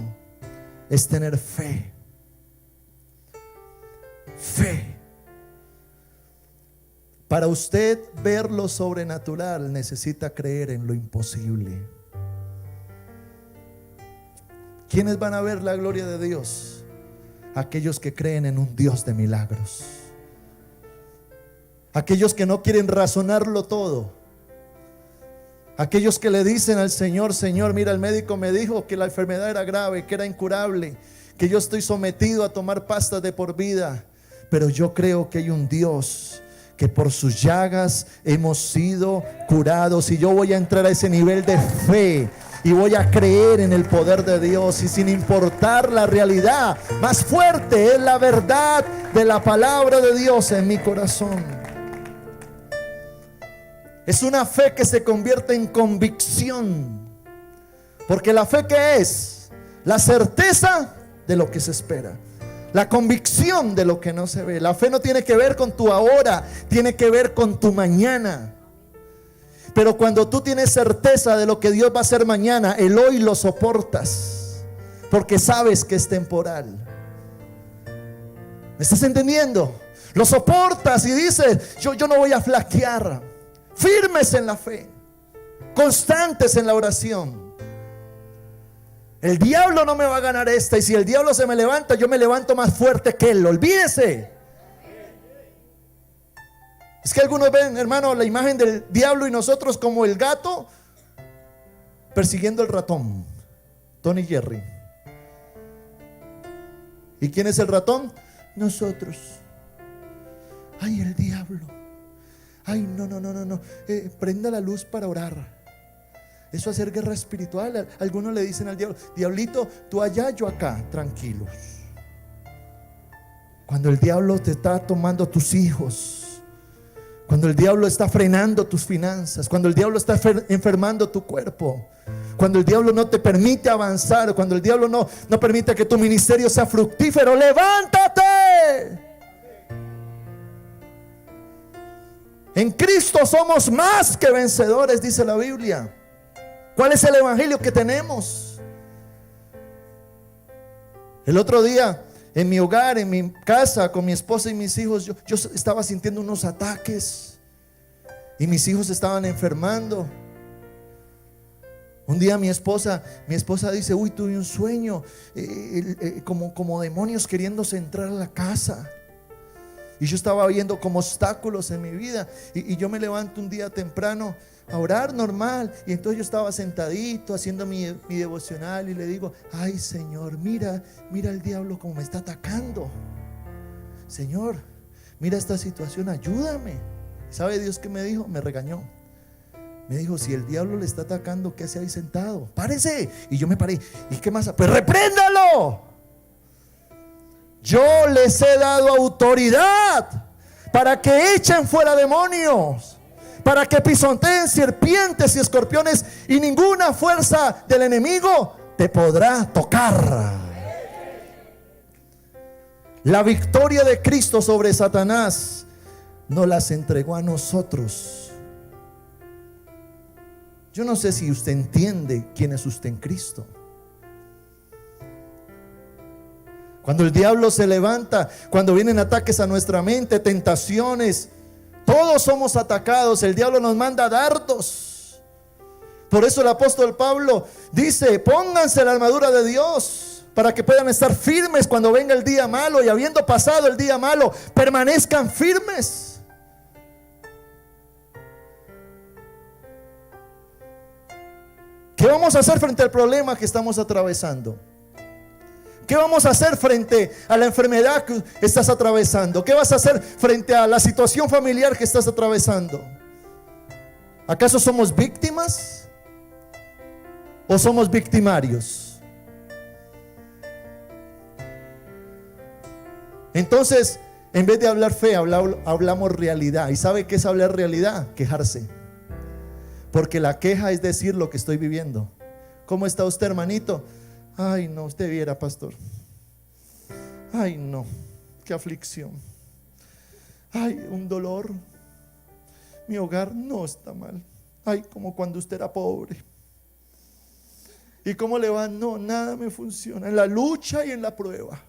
es tener fe. Fe. Para usted ver lo sobrenatural, necesita creer en lo imposible. ¿Quiénes van a ver la gloria de Dios? Aquellos que creen en un Dios de milagros. Aquellos que no quieren razonarlo todo. Aquellos que le dicen al Señor: Señor, mira, el médico me dijo que la enfermedad era grave, que era incurable, que yo estoy sometido a tomar pastas de por vida, pero yo creo que hay un Dios que por sus llagas hemos sido curados. Y yo voy a entrar a ese nivel de fe y voy a creer en el poder de Dios, y sin importar la realidad, más fuerte es la verdad de la palabra de Dios en mi corazón. Es una fe que se convierte en convicción, porque la fe, ¿qué es? La certeza de lo que se espera, la convicción de lo que no se ve. La fe no tiene que ver con tu ahora, tiene que ver con tu mañana. Pero cuando tú tienes certeza de lo que Dios va a hacer mañana, el hoy lo soportas, porque sabes que es temporal. ¿Me estás entendiendo? Lo soportas y dices: yo no voy a flaquear. Firmes en la fe. constantes en la oración. El diablo no me va a ganar esta, y si el diablo se me levanta, yo me levanto más fuerte que él. Olvídese. Es que algunos ven, hermano, la imagen del diablo y nosotros como el gato persiguiendo el ratón. Tom y Jerry. ¿Y quién es el ratón? Nosotros. Ay, el diablo. Ay, no. Prenda la luz para orar. Eso es hacer guerra espiritual. Algunos le dicen al diablo: diablito, tú allá, yo acá, tranquilos. Cuando el diablo te está tomando tus hijos, cuando el diablo está frenando tus finanzas, cuando el diablo está enfermando tu cuerpo, cuando el diablo no te permite avanzar, cuando el diablo no permite que tu ministerio sea fructífero, levántate. En Cristo somos más que vencedores, dice la Biblia. ¿Cuál es el evangelio que tenemos? El otro día, en mi hogar, en mi casa, con mi esposa y mis hijos, yo estaba sintiendo unos ataques y mis hijos estaban enfermando. Un día mi esposa dice: uy, tuve un sueño, como demonios queriéndose entrar a la casa. Y yo estaba viendo como obstáculos en mi vida. Y yo me levanto un día temprano a orar normal. Y entonces yo estaba sentadito haciendo mi devocional y le digo: ay, Señor, mira el diablo como me está atacando. Señor, mira esta situación, ayúdame. ¿Sabe Dios qué me dijo? Me regañó. Me dijo: si el diablo le está atacando, ¿qué hace ahí sentado? Párese. Y yo me paré. ¿Y qué más? Pues repréndalo. Yo les he dado autoridad para que echen fuera demonios, para que pisoteen serpientes y escorpiones, y ninguna fuerza del enemigo te podrá tocar. La victoria de Cristo sobre Satanás nos las entregó a nosotros. Yo no sé si usted entiende quién es usted en Cristo. Cuando el diablo se levanta, cuando vienen ataques a nuestra mente, tentaciones, todos somos atacados. El diablo nos manda dardos. Por eso el apóstol Pablo dice: pónganse la armadura de Dios para que puedan estar firmes cuando venga el día malo, y habiendo pasado el día malo, permanezcan firmes. ¿Qué vamos a hacer frente al problema que estamos atravesando? ¿Qué vamos a hacer frente a la enfermedad que estás atravesando? ¿Qué vas a hacer frente a la situación familiar que estás atravesando? ¿Acaso somos víctimas o somos victimarios? Entonces, en vez de hablar fe, hablamos realidad. ¿Y sabe qué es hablar realidad? Quejarse. Porque la queja es decir lo que estoy viviendo. ¿Cómo está usted, hermanito? Ay, no, usted viera, pastor. Ay, no, qué aflicción. Ay, un dolor. Mi hogar no está mal. Ay, como cuando usted era pobre. ¿Y cómo le va? No, nada me funciona. En la lucha y en la prueba,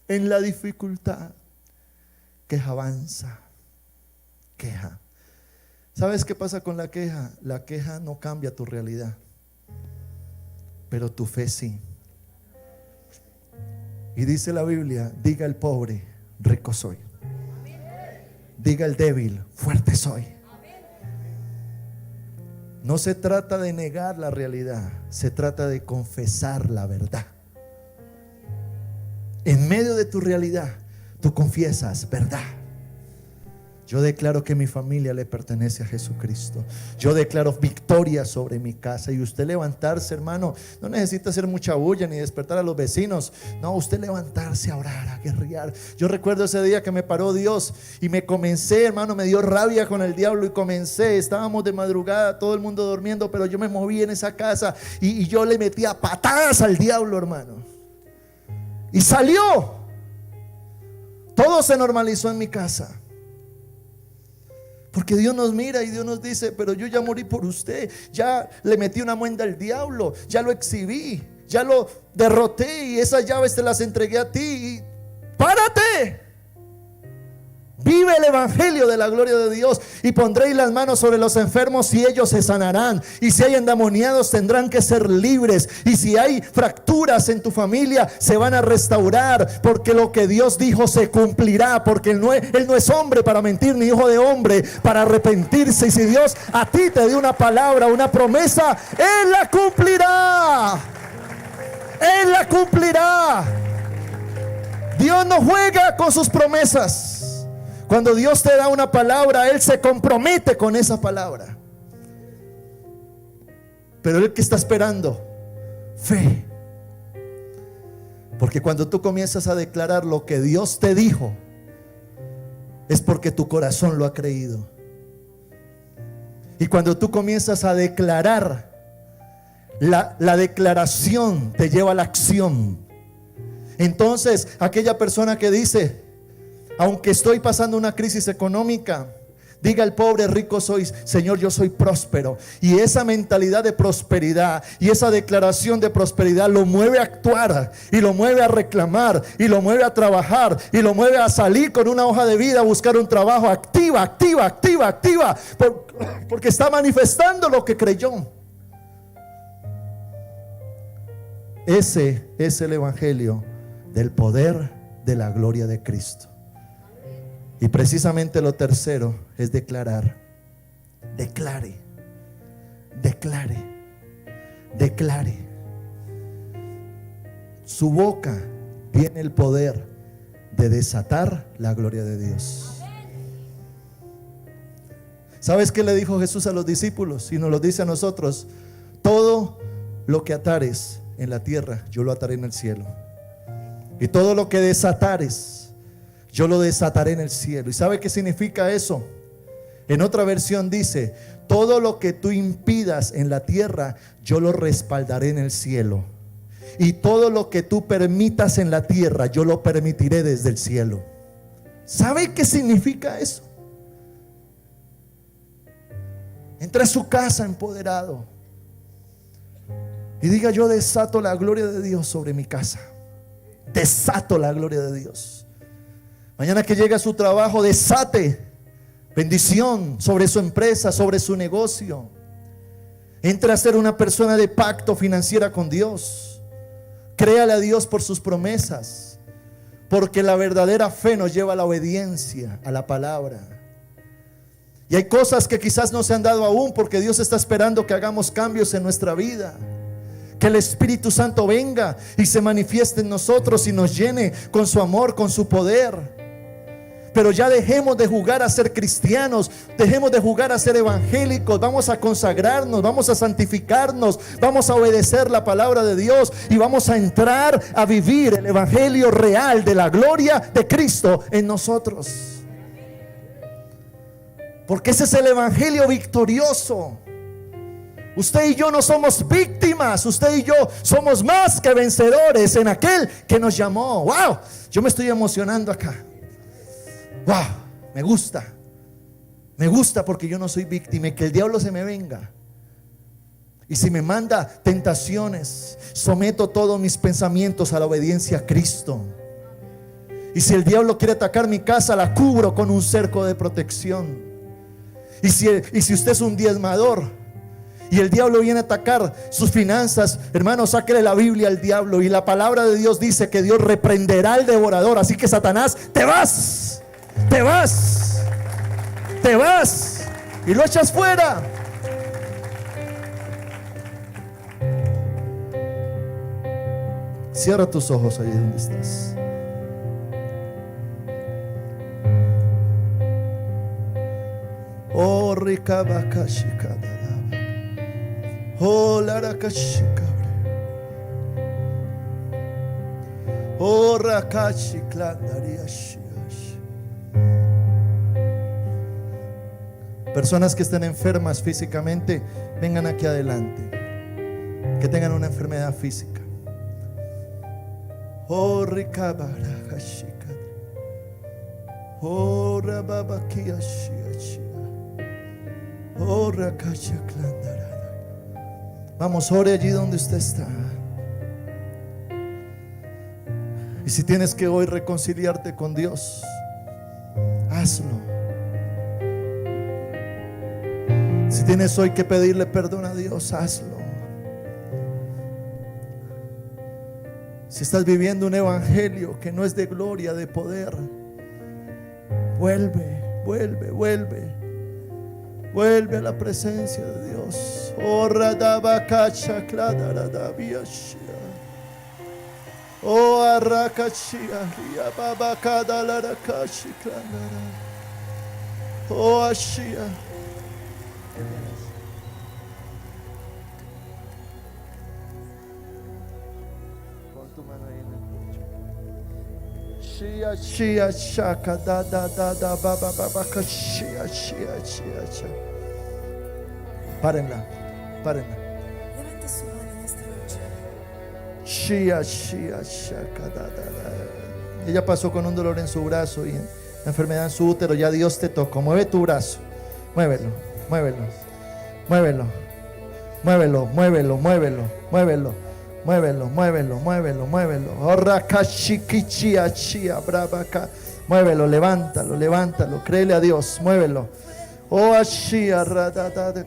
en la dificultad, queja avanza. Queja. ¿Sabes qué pasa con la queja? La queja no cambia tu realidad, pero tu fe sí. Y dice la Biblia: diga el pobre, rico soy. Diga el débil, fuerte soy. No se trata de negar la realidad, se trata de confesar la verdad. En medio de tu realidad, tú confiesas verdad. Yo declaro que mi familia le pertenece a Jesucristo. Yo declaro victoria sobre mi casa. Y usted levantarse, hermano, no necesita hacer mucha bulla ni despertar a los vecinos. No, usted levantarse a orar, a guerrear. Yo recuerdo ese día que me paró Dios y me comencé, hermano, me dio rabia con el diablo y comencé. Estábamos de madrugada, todo el mundo durmiendo, pero yo me moví en esa casa y yo le metía patadas al diablo, hermano. Y salió. Todo se normalizó en mi casa. Porque Dios nos mira y Dios nos dice: pero yo ya morí por usted, ya le metí una muenda al diablo, ya lo exhibí, ya lo derroté y esas llaves te las entregué a ti. Y párate, vive el evangelio de la gloria de Dios. Y pondréis las manos sobre los enfermos y ellos se sanarán. Y si hay endemoniados tendrán que ser libres. Y si hay fracturas en tu familia se van a restaurar, porque lo que Dios dijo se cumplirá. Porque Él no es hombre para mentir, ni hijo de hombre para arrepentirse. Y si Dios a ti te dio una palabra, una promesa, Él la cumplirá. Él la cumplirá. Dios no juega con sus promesas. Cuando Dios te da una palabra, Él se compromete con esa palabra. Pero Él, ¿qué está esperando? Fe. Porque cuando tú comienzas a declarar lo que Dios te dijo, es porque tu corazón lo ha creído. Y cuando tú comienzas a declarar, la declaración te lleva a la acción. Entonces, aquella persona que dice: aunque estoy pasando una crisis económica, diga el pobre, rico soy, Señor, yo soy próspero. Y esa mentalidad de prosperidad y esa declaración de prosperidad lo mueve a actuar, y lo mueve a reclamar, y lo mueve a trabajar, y lo mueve a salir con una hoja de vida a buscar un trabajo. Activa, porque está manifestando lo que creyó. Ese es el evangelio del poder de la gloria de Cristo. Y precisamente lo tercero es declarar. Declare. Su boca tiene el poder de desatar la gloria de Dios. ¿Sabes qué le dijo Jesús a los discípulos? Y nos lo dice a nosotros: todo lo que atares en la tierra, yo lo ataré en el cielo. Y todo lo que desatares, yo lo desataré en el cielo. ¿Y sabe qué significa eso? En otra versión dice: todo lo que tú impidas en la tierra, yo lo respaldaré en el cielo. Y todo lo que tú permitas en la tierra, yo lo permitiré desde el cielo. ¿Sabe qué significa eso? Entre a su casa empoderado y diga: yo desato la gloria de Dios sobre mi casa. Desato la gloria de Dios. Mañana que llegue a su trabajo, desate bendición sobre su empresa, sobre su negocio. Entre a ser una persona de pacto financiera con Dios. Créale a Dios por sus promesas, porque la verdadera fe nos lleva a la obediencia a la palabra. Y hay cosas que quizás no se han dado aún, porque Dios está esperando que hagamos cambios en nuestra vida. Que el Espíritu Santo venga y se manifieste en nosotros y nos llene con su amor, con su poder. Pero ya dejemos de jugar a ser cristianos, dejemos de jugar a ser evangélicos. Vamos a consagrarnos, vamos a santificarnos, vamos a obedecer la palabra de Dios y vamos a entrar a vivir el evangelio real de la gloria de Cristo en nosotros. Porque ese es el evangelio victorioso. Usted y yo no somos víctimas, usted y yo somos más que vencedores en aquel que nos llamó. ¡Wow! Yo me estoy emocionando acá. ¡Wow! Me gusta porque yo no soy víctima y que el diablo se me venga. Y si me manda tentaciones, someto todos mis pensamientos a la obediencia a Cristo. Y si el diablo quiere atacar mi casa, la cubro con un cerco de protección. Y si usted es un diezmador y el diablo viene a atacar sus finanzas, hermano, sáquele la Biblia al diablo. Y la palabra de Dios dice que Dios reprenderá al devorador. Así que Satanás, te vas y lo echas fuera. Cierra tus ojos allí donde estás. Oh, ricabacashikada. Oh, larakashikabre. Oh, rakashiklandariash. Personas que estén enfermas físicamente, vengan aquí adelante. Que tengan una enfermedad física. Oh, rikabarakashikada. Oh, rababakiashiashi. Oh, rakashiklandarada. Vamos, ore allí donde usted está. Y si tienes que hoy reconciliarte con Dios, Hazlo. Si tienes hoy que pedirle perdón a Dios, hazlo. Si estás viviendo un evangelio que no es de gloria, de poder, vuelve a la presencia de Dios. Oh, radabakacha kladaradabiashia. Oh, arrakachia yababakada larakashi kladara. Oh, ashia. Pon tu mano ahí en el pecho. Shia shia shaka da baba baba shia shia shia. Párenla. Levante su mano en esta noche. Shia shaka da. Ella pasó con un dolor en su brazo y una enfermedad en su útero. Ya Dios te tocó. Mueve tu brazo. Muévelo. Muévelo, levántalo. Créele a Dios, muévelo. Oh, ashia,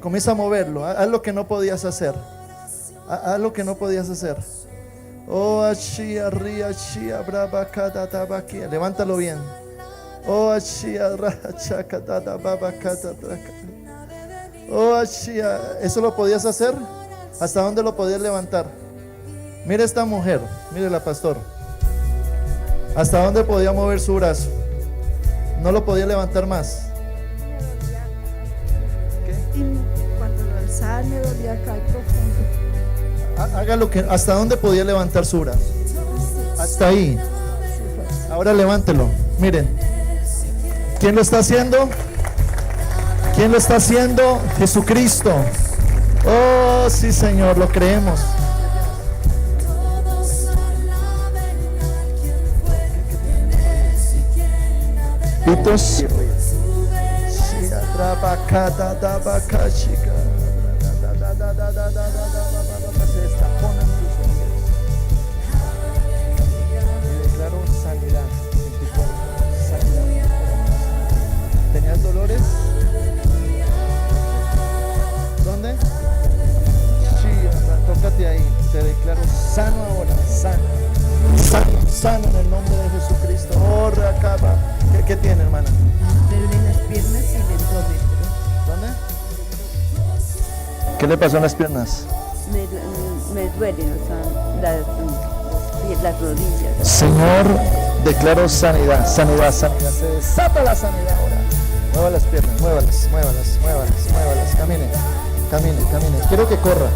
comienza a moverlo. Haz lo que no podías hacer. Oh, ashia, ria, shia, brabakada, tabakia. Levántalo bien. Oh, ashia, rachakada, babakada, oh, ashia. ¿Eso lo podías hacer? ¿Hasta dónde lo podías levantar? Mire esta mujer, mire la pastor. ¿Hasta dónde podía mover su brazo? No lo podía levantar más. Y cuando lo alzaba me dolía acá y profundo. Haga lo que, ¿hasta dónde podía levantar su brazo? Hasta ahí. Ahora levántelo. Miren. ¿Quién lo está haciendo? Jesucristo. Oh, sí, Señor, lo creemos. Pitos. Se destaponan tus ojos. Y declaro sanidad en tu cuerpo. Sanidad. ¿Tenías dolores? ¿Dónde? Tócate ahí. Te declaro sano ahora. Sano en el nombre de Jesucristo. Oh, Rakaba. ¿Qué tiene, hermana? Me duelen las piernas y el entómetro. ¿Dónde? ¿Qué le pasó en las piernas? Me duelen, o sea, las rodillas. Señor, declaro sanidad. Se desata la sanidad ahora. Mueva las piernas, muévalas. Camine. Quiero que corra.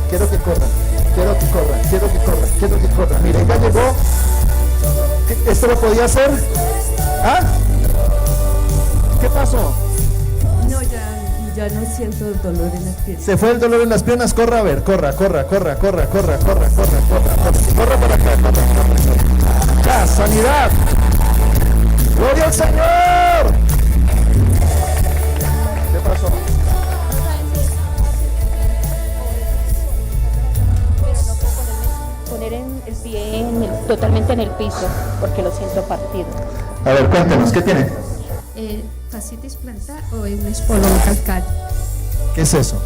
Mire, ya llegó. ¿Esto lo podía hacer? ¿Ah? ¿Qué pasó? No, ya no siento dolor en las piernas. Se fue el dolor en las piernas. Corra a ver, corra para acá. Ya, sanidad. Gloria al Señor. ¿Qué pasó? Poner el pie totalmente en el piso porque lo siento partido. A ver, cuéntanos, ¿qué tiene? Fascitis plantar o un espolón calcáneo. ¿Qué es eso?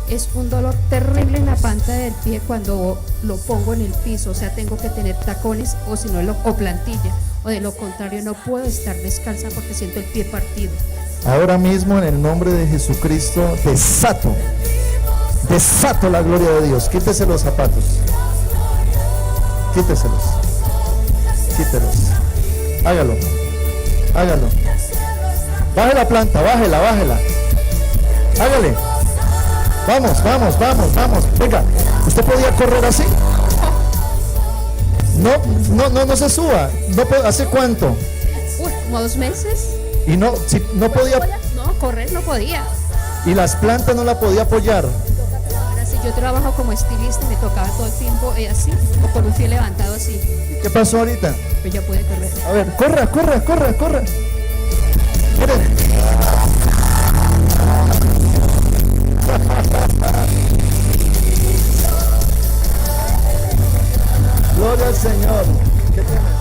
Es un dolor terrible en la planta del pie cuando lo pongo en el piso, o sea, tengo que tener tacones o si no o plantilla, o de lo contrario no puedo estar descalza porque siento el pie partido. Ahora mismo en el nombre de Jesucristo desato la gloria de Dios. Quítese los zapatos. Quíteselos. Hágalo. Baje la planta, bájela. Hágale. Vamos. Venga, ¿usted podía correr así? No se suba. ¿Hace cuánto? Como 2 meses. Y no podía. No, correr no podía. Y las plantas no la podía apoyar. Ahora si yo trabajo como estilista me tocaba todo el tiempo así, o con un pie levantado así. ¿Qué pasó ahorita? Pues ya pude correr. A ver, corra. Miren. Gloria al Señor. ¿Qué tienes?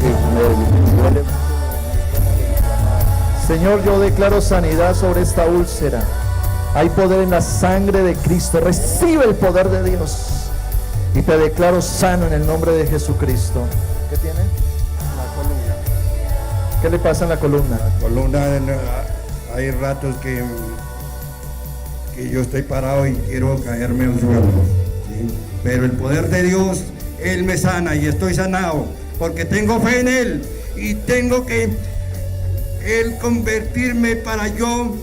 Me duele Señor, yo declaro sanidad sobre esta úlcera. Hay poder en la sangre de Cristo. Recibe el poder de Dios. Y te declaro sano en el nombre de Jesucristo. ¿Qué tiene? La columna. ¿Qué le pasa en la columna? La columna, hay ratos que yo estoy parado y quiero caerme al suelo, ¿sí? Pero el poder de Dios, Él me sana y estoy sanado porque tengo fe en Él y tengo que Él convertirme para yo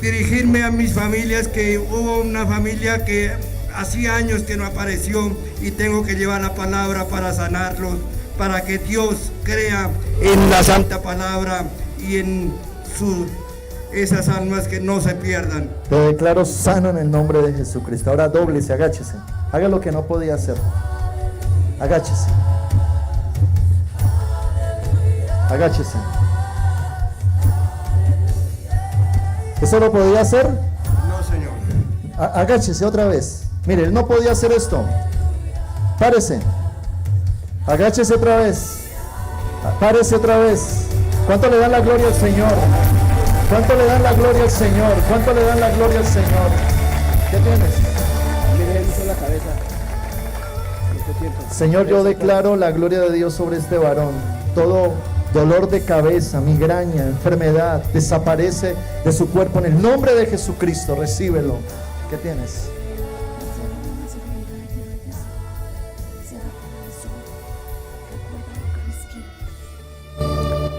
dirigirme a mis familias, que hubo una familia que hacía años que no apareció y tengo que llevar la palabra para sanarlos, para que Dios crea en la santa palabra y en esas almas que no se pierdan. Te declaro sano en el nombre de Jesucristo. Ahora dóblese, agáchese. Haga lo que no podía hacer. Agáchese. Agáchese. ¿Eso lo podía hacer? No, Señor. Agáchese otra vez. Mire, él no podía hacer esto. Párese. Agáchese otra vez. Párese otra vez. ¿Cuánto le dan la gloria al Señor? ¿Cuánto le dan la gloria al Señor? ¿Cuánto le dan la gloria al Señor? ¿Qué tienes? La cabeza. Señor, yo declaro la gloria de Dios sobre este varón. Todo dolor de cabeza, migraña, enfermedad, desaparece de su cuerpo en el nombre de Jesucristo. Recíbelo. ¿Qué tienes?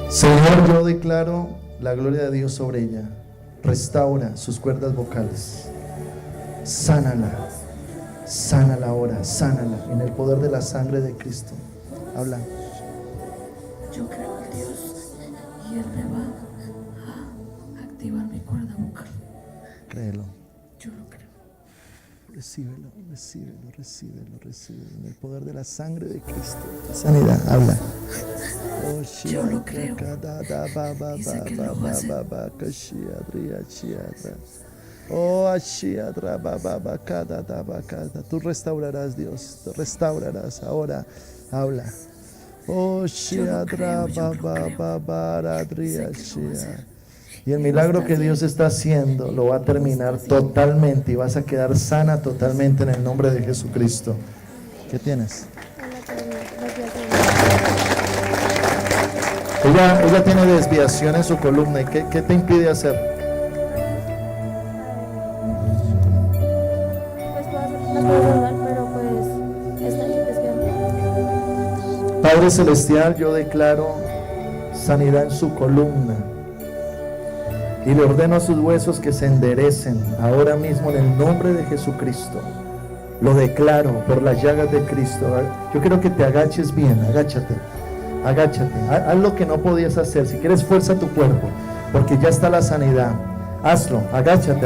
Señor, yo declaro la gloria de Dios sobre ella. Restaura sus cuerdas vocales. Sánala. Sánala ahora, sánala en el poder de la sangre de Cristo. Habla. Yo creo en Dios y Él me va a activar mi cuerda vocal. Créelo. Yo lo creo. Recíbelo, recíbelo, recíbelo, recíbelo en el poder de la sangre de Cristo. Sanidad, habla. Yo lo creo. Y sé que lo va a hacer. Tú restaurarás, Dios, tú restaurarás. Ahora habla. Y el milagro que Dios está haciendo lo va a terminar totalmente y vas a quedar sana totalmente en el nombre de Jesucristo. ¿Qué tienes? Ella tiene desviación en su columna. ¿Y qué te impide hacer? Padre Celestial, yo declaro sanidad en su columna y le ordeno a sus huesos que se enderecen ahora mismo en el nombre de Jesucristo. Lo declaro por las llagas de Cristo. Yo quiero que te agaches bien, agáchate, haz lo que no podías hacer. Si quieres, fuerza tu cuerpo, porque ya está la sanidad. Hazlo, agáchate,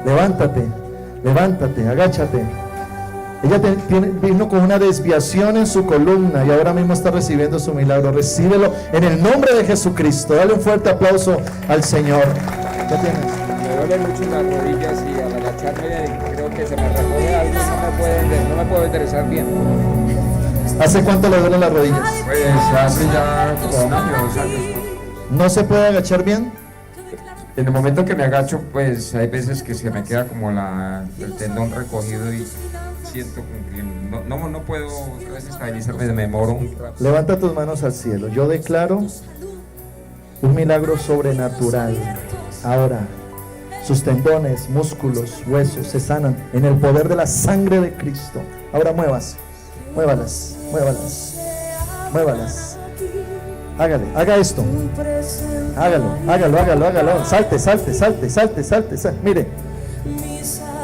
levántate, agáchate. Ella vino con una desviación en su columna y ahora mismo está recibiendo su milagro. Recíbelo en el nombre de Jesucristo. Dale un fuerte aplauso al Señor. ¿Qué tienes? Me duelen mucho las rodillas y al agacharme creo que se me recoge algo, no me puedo enderezar bien. ¿Hace cuánto le duelen las rodillas? Pues hace ya como 1 año, 2 años. ¿No se puede agachar bien? En el momento que me agacho, pues hay veces que se me queda como el tendón recogido y siento como que no puedo otra vez estabilizarme, me demoro un rato. Levanta tus manos al cielo. Yo declaro un milagro sobrenatural. Ahora, sus tendones, músculos, huesos se sanan en el poder de la sangre de Cristo. Ahora muévalas. Haga esto. Hágalo. Salte. Mire.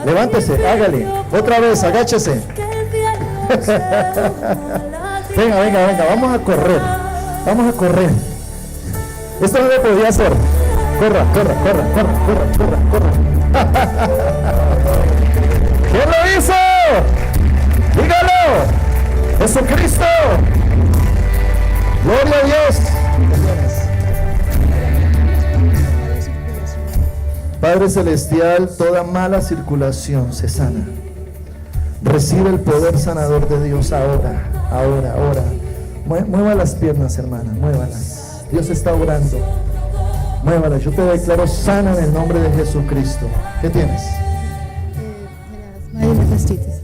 Levántese, hágale. Otra vez, agáchese. Venga, vamos a correr. Esto no lo podía hacer. Corra. ¿Quién lo hizo? Dígalo. Jesucristo. Gloria a Dios. Padre Celestial, toda mala circulación se sana. Recibe el poder sanador de Dios ahora. Mueva las piernas, hermana, muévalas. Dios está orando. Muévala, yo te declaro sana en el nombre de Jesucristo. ¿Qué tienes? Me da asma y gastritis.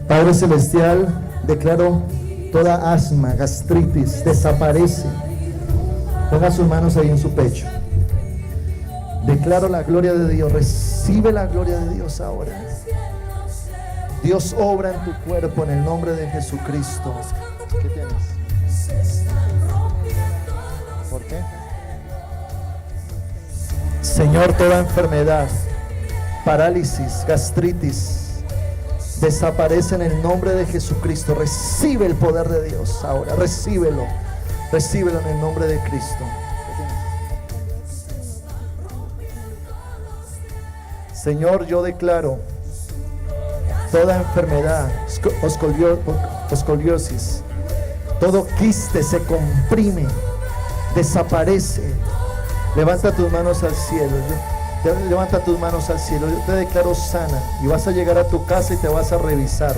Padre Celestial, declaro toda asma, gastritis, desaparece. Ponga sus manos ahí en su pecho. Declaro la gloria de Dios. Recibe la gloria de Dios ahora. Dios obra en tu cuerpo en el nombre de Jesucristo. ¿Qué tienes? ¿Por qué? Señor, toda enfermedad, parálisis, gastritis, desaparece en el nombre de Jesucristo. Recibe el poder de Dios ahora. Recíbelo. Recíbelo en el nombre de Cristo. Señor, yo declaro toda enfermedad, escoliosis, todo quiste se comprime, desaparece. Levanta tus manos al cielo. Levanta tus manos al cielo. Yo te declaro sana y vas a llegar a tu casa y te vas a revisar.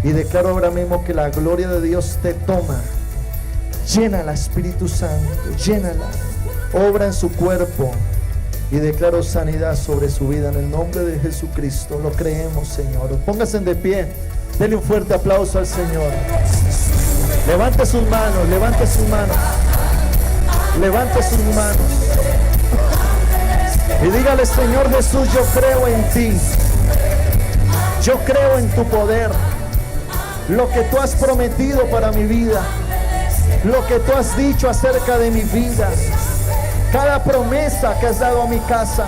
Y declaro ahora mismo que la gloria de Dios te toma. Llénala, Espíritu Santo, llénala. Obra en su cuerpo. Y declaro sanidad sobre su vida en el nombre de Jesucristo. Lo creemos, Señor. Póngase de pie. Dele un fuerte aplauso al Señor. Levante sus manos, levante sus manos. Levante sus manos. Y dígale: Señor Jesús, yo creo en ti. Yo creo en tu poder. Lo que tú has prometido para mi vida. Lo que tú has dicho acerca de mi vida. Cada promesa que has dado a mi casa,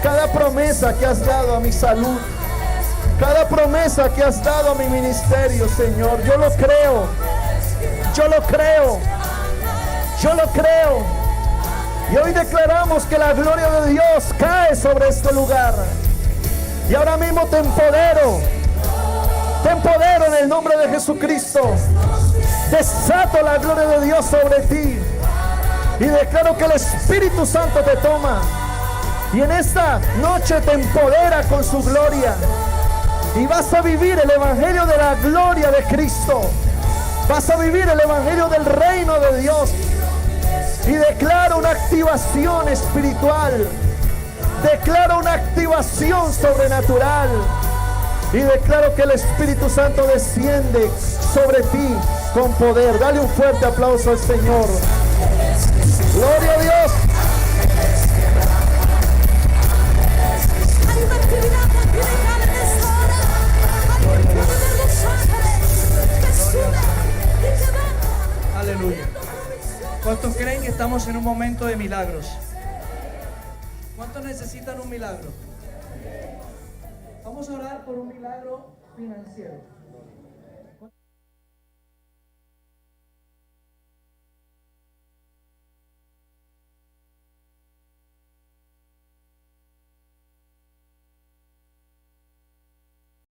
cada promesa que has dado a mi salud, cada promesa que has dado a mi ministerio, Señor, yo lo creo, yo lo creo, yo lo creo. Y hoy declaramos que la gloria de Dios cae sobre este lugar. Y ahora mismo te empodero en el nombre de Jesucristo. Desato la gloria de Dios sobre ti. Y declaro que el Espíritu Santo te toma. Y en esta noche te empodera con su gloria. Y vas a vivir el evangelio de la gloria de Cristo. Vas a vivir el evangelio del reino de Dios. Y declaro una activación espiritual. Declaro una activación sobrenatural. Y declaro que el Espíritu Santo desciende sobre ti con poder. Dale un fuerte aplauso al Señor. Gloria a Dios. Hay una actividad angelical en esta hora. Hay el poder de los ángeles que sube y que baja. Aleluya. ¿Cuántos creen que estamos en un momento de milagros? ¿Cuántos necesitan un milagro? Vamos a orar por un milagro financiero.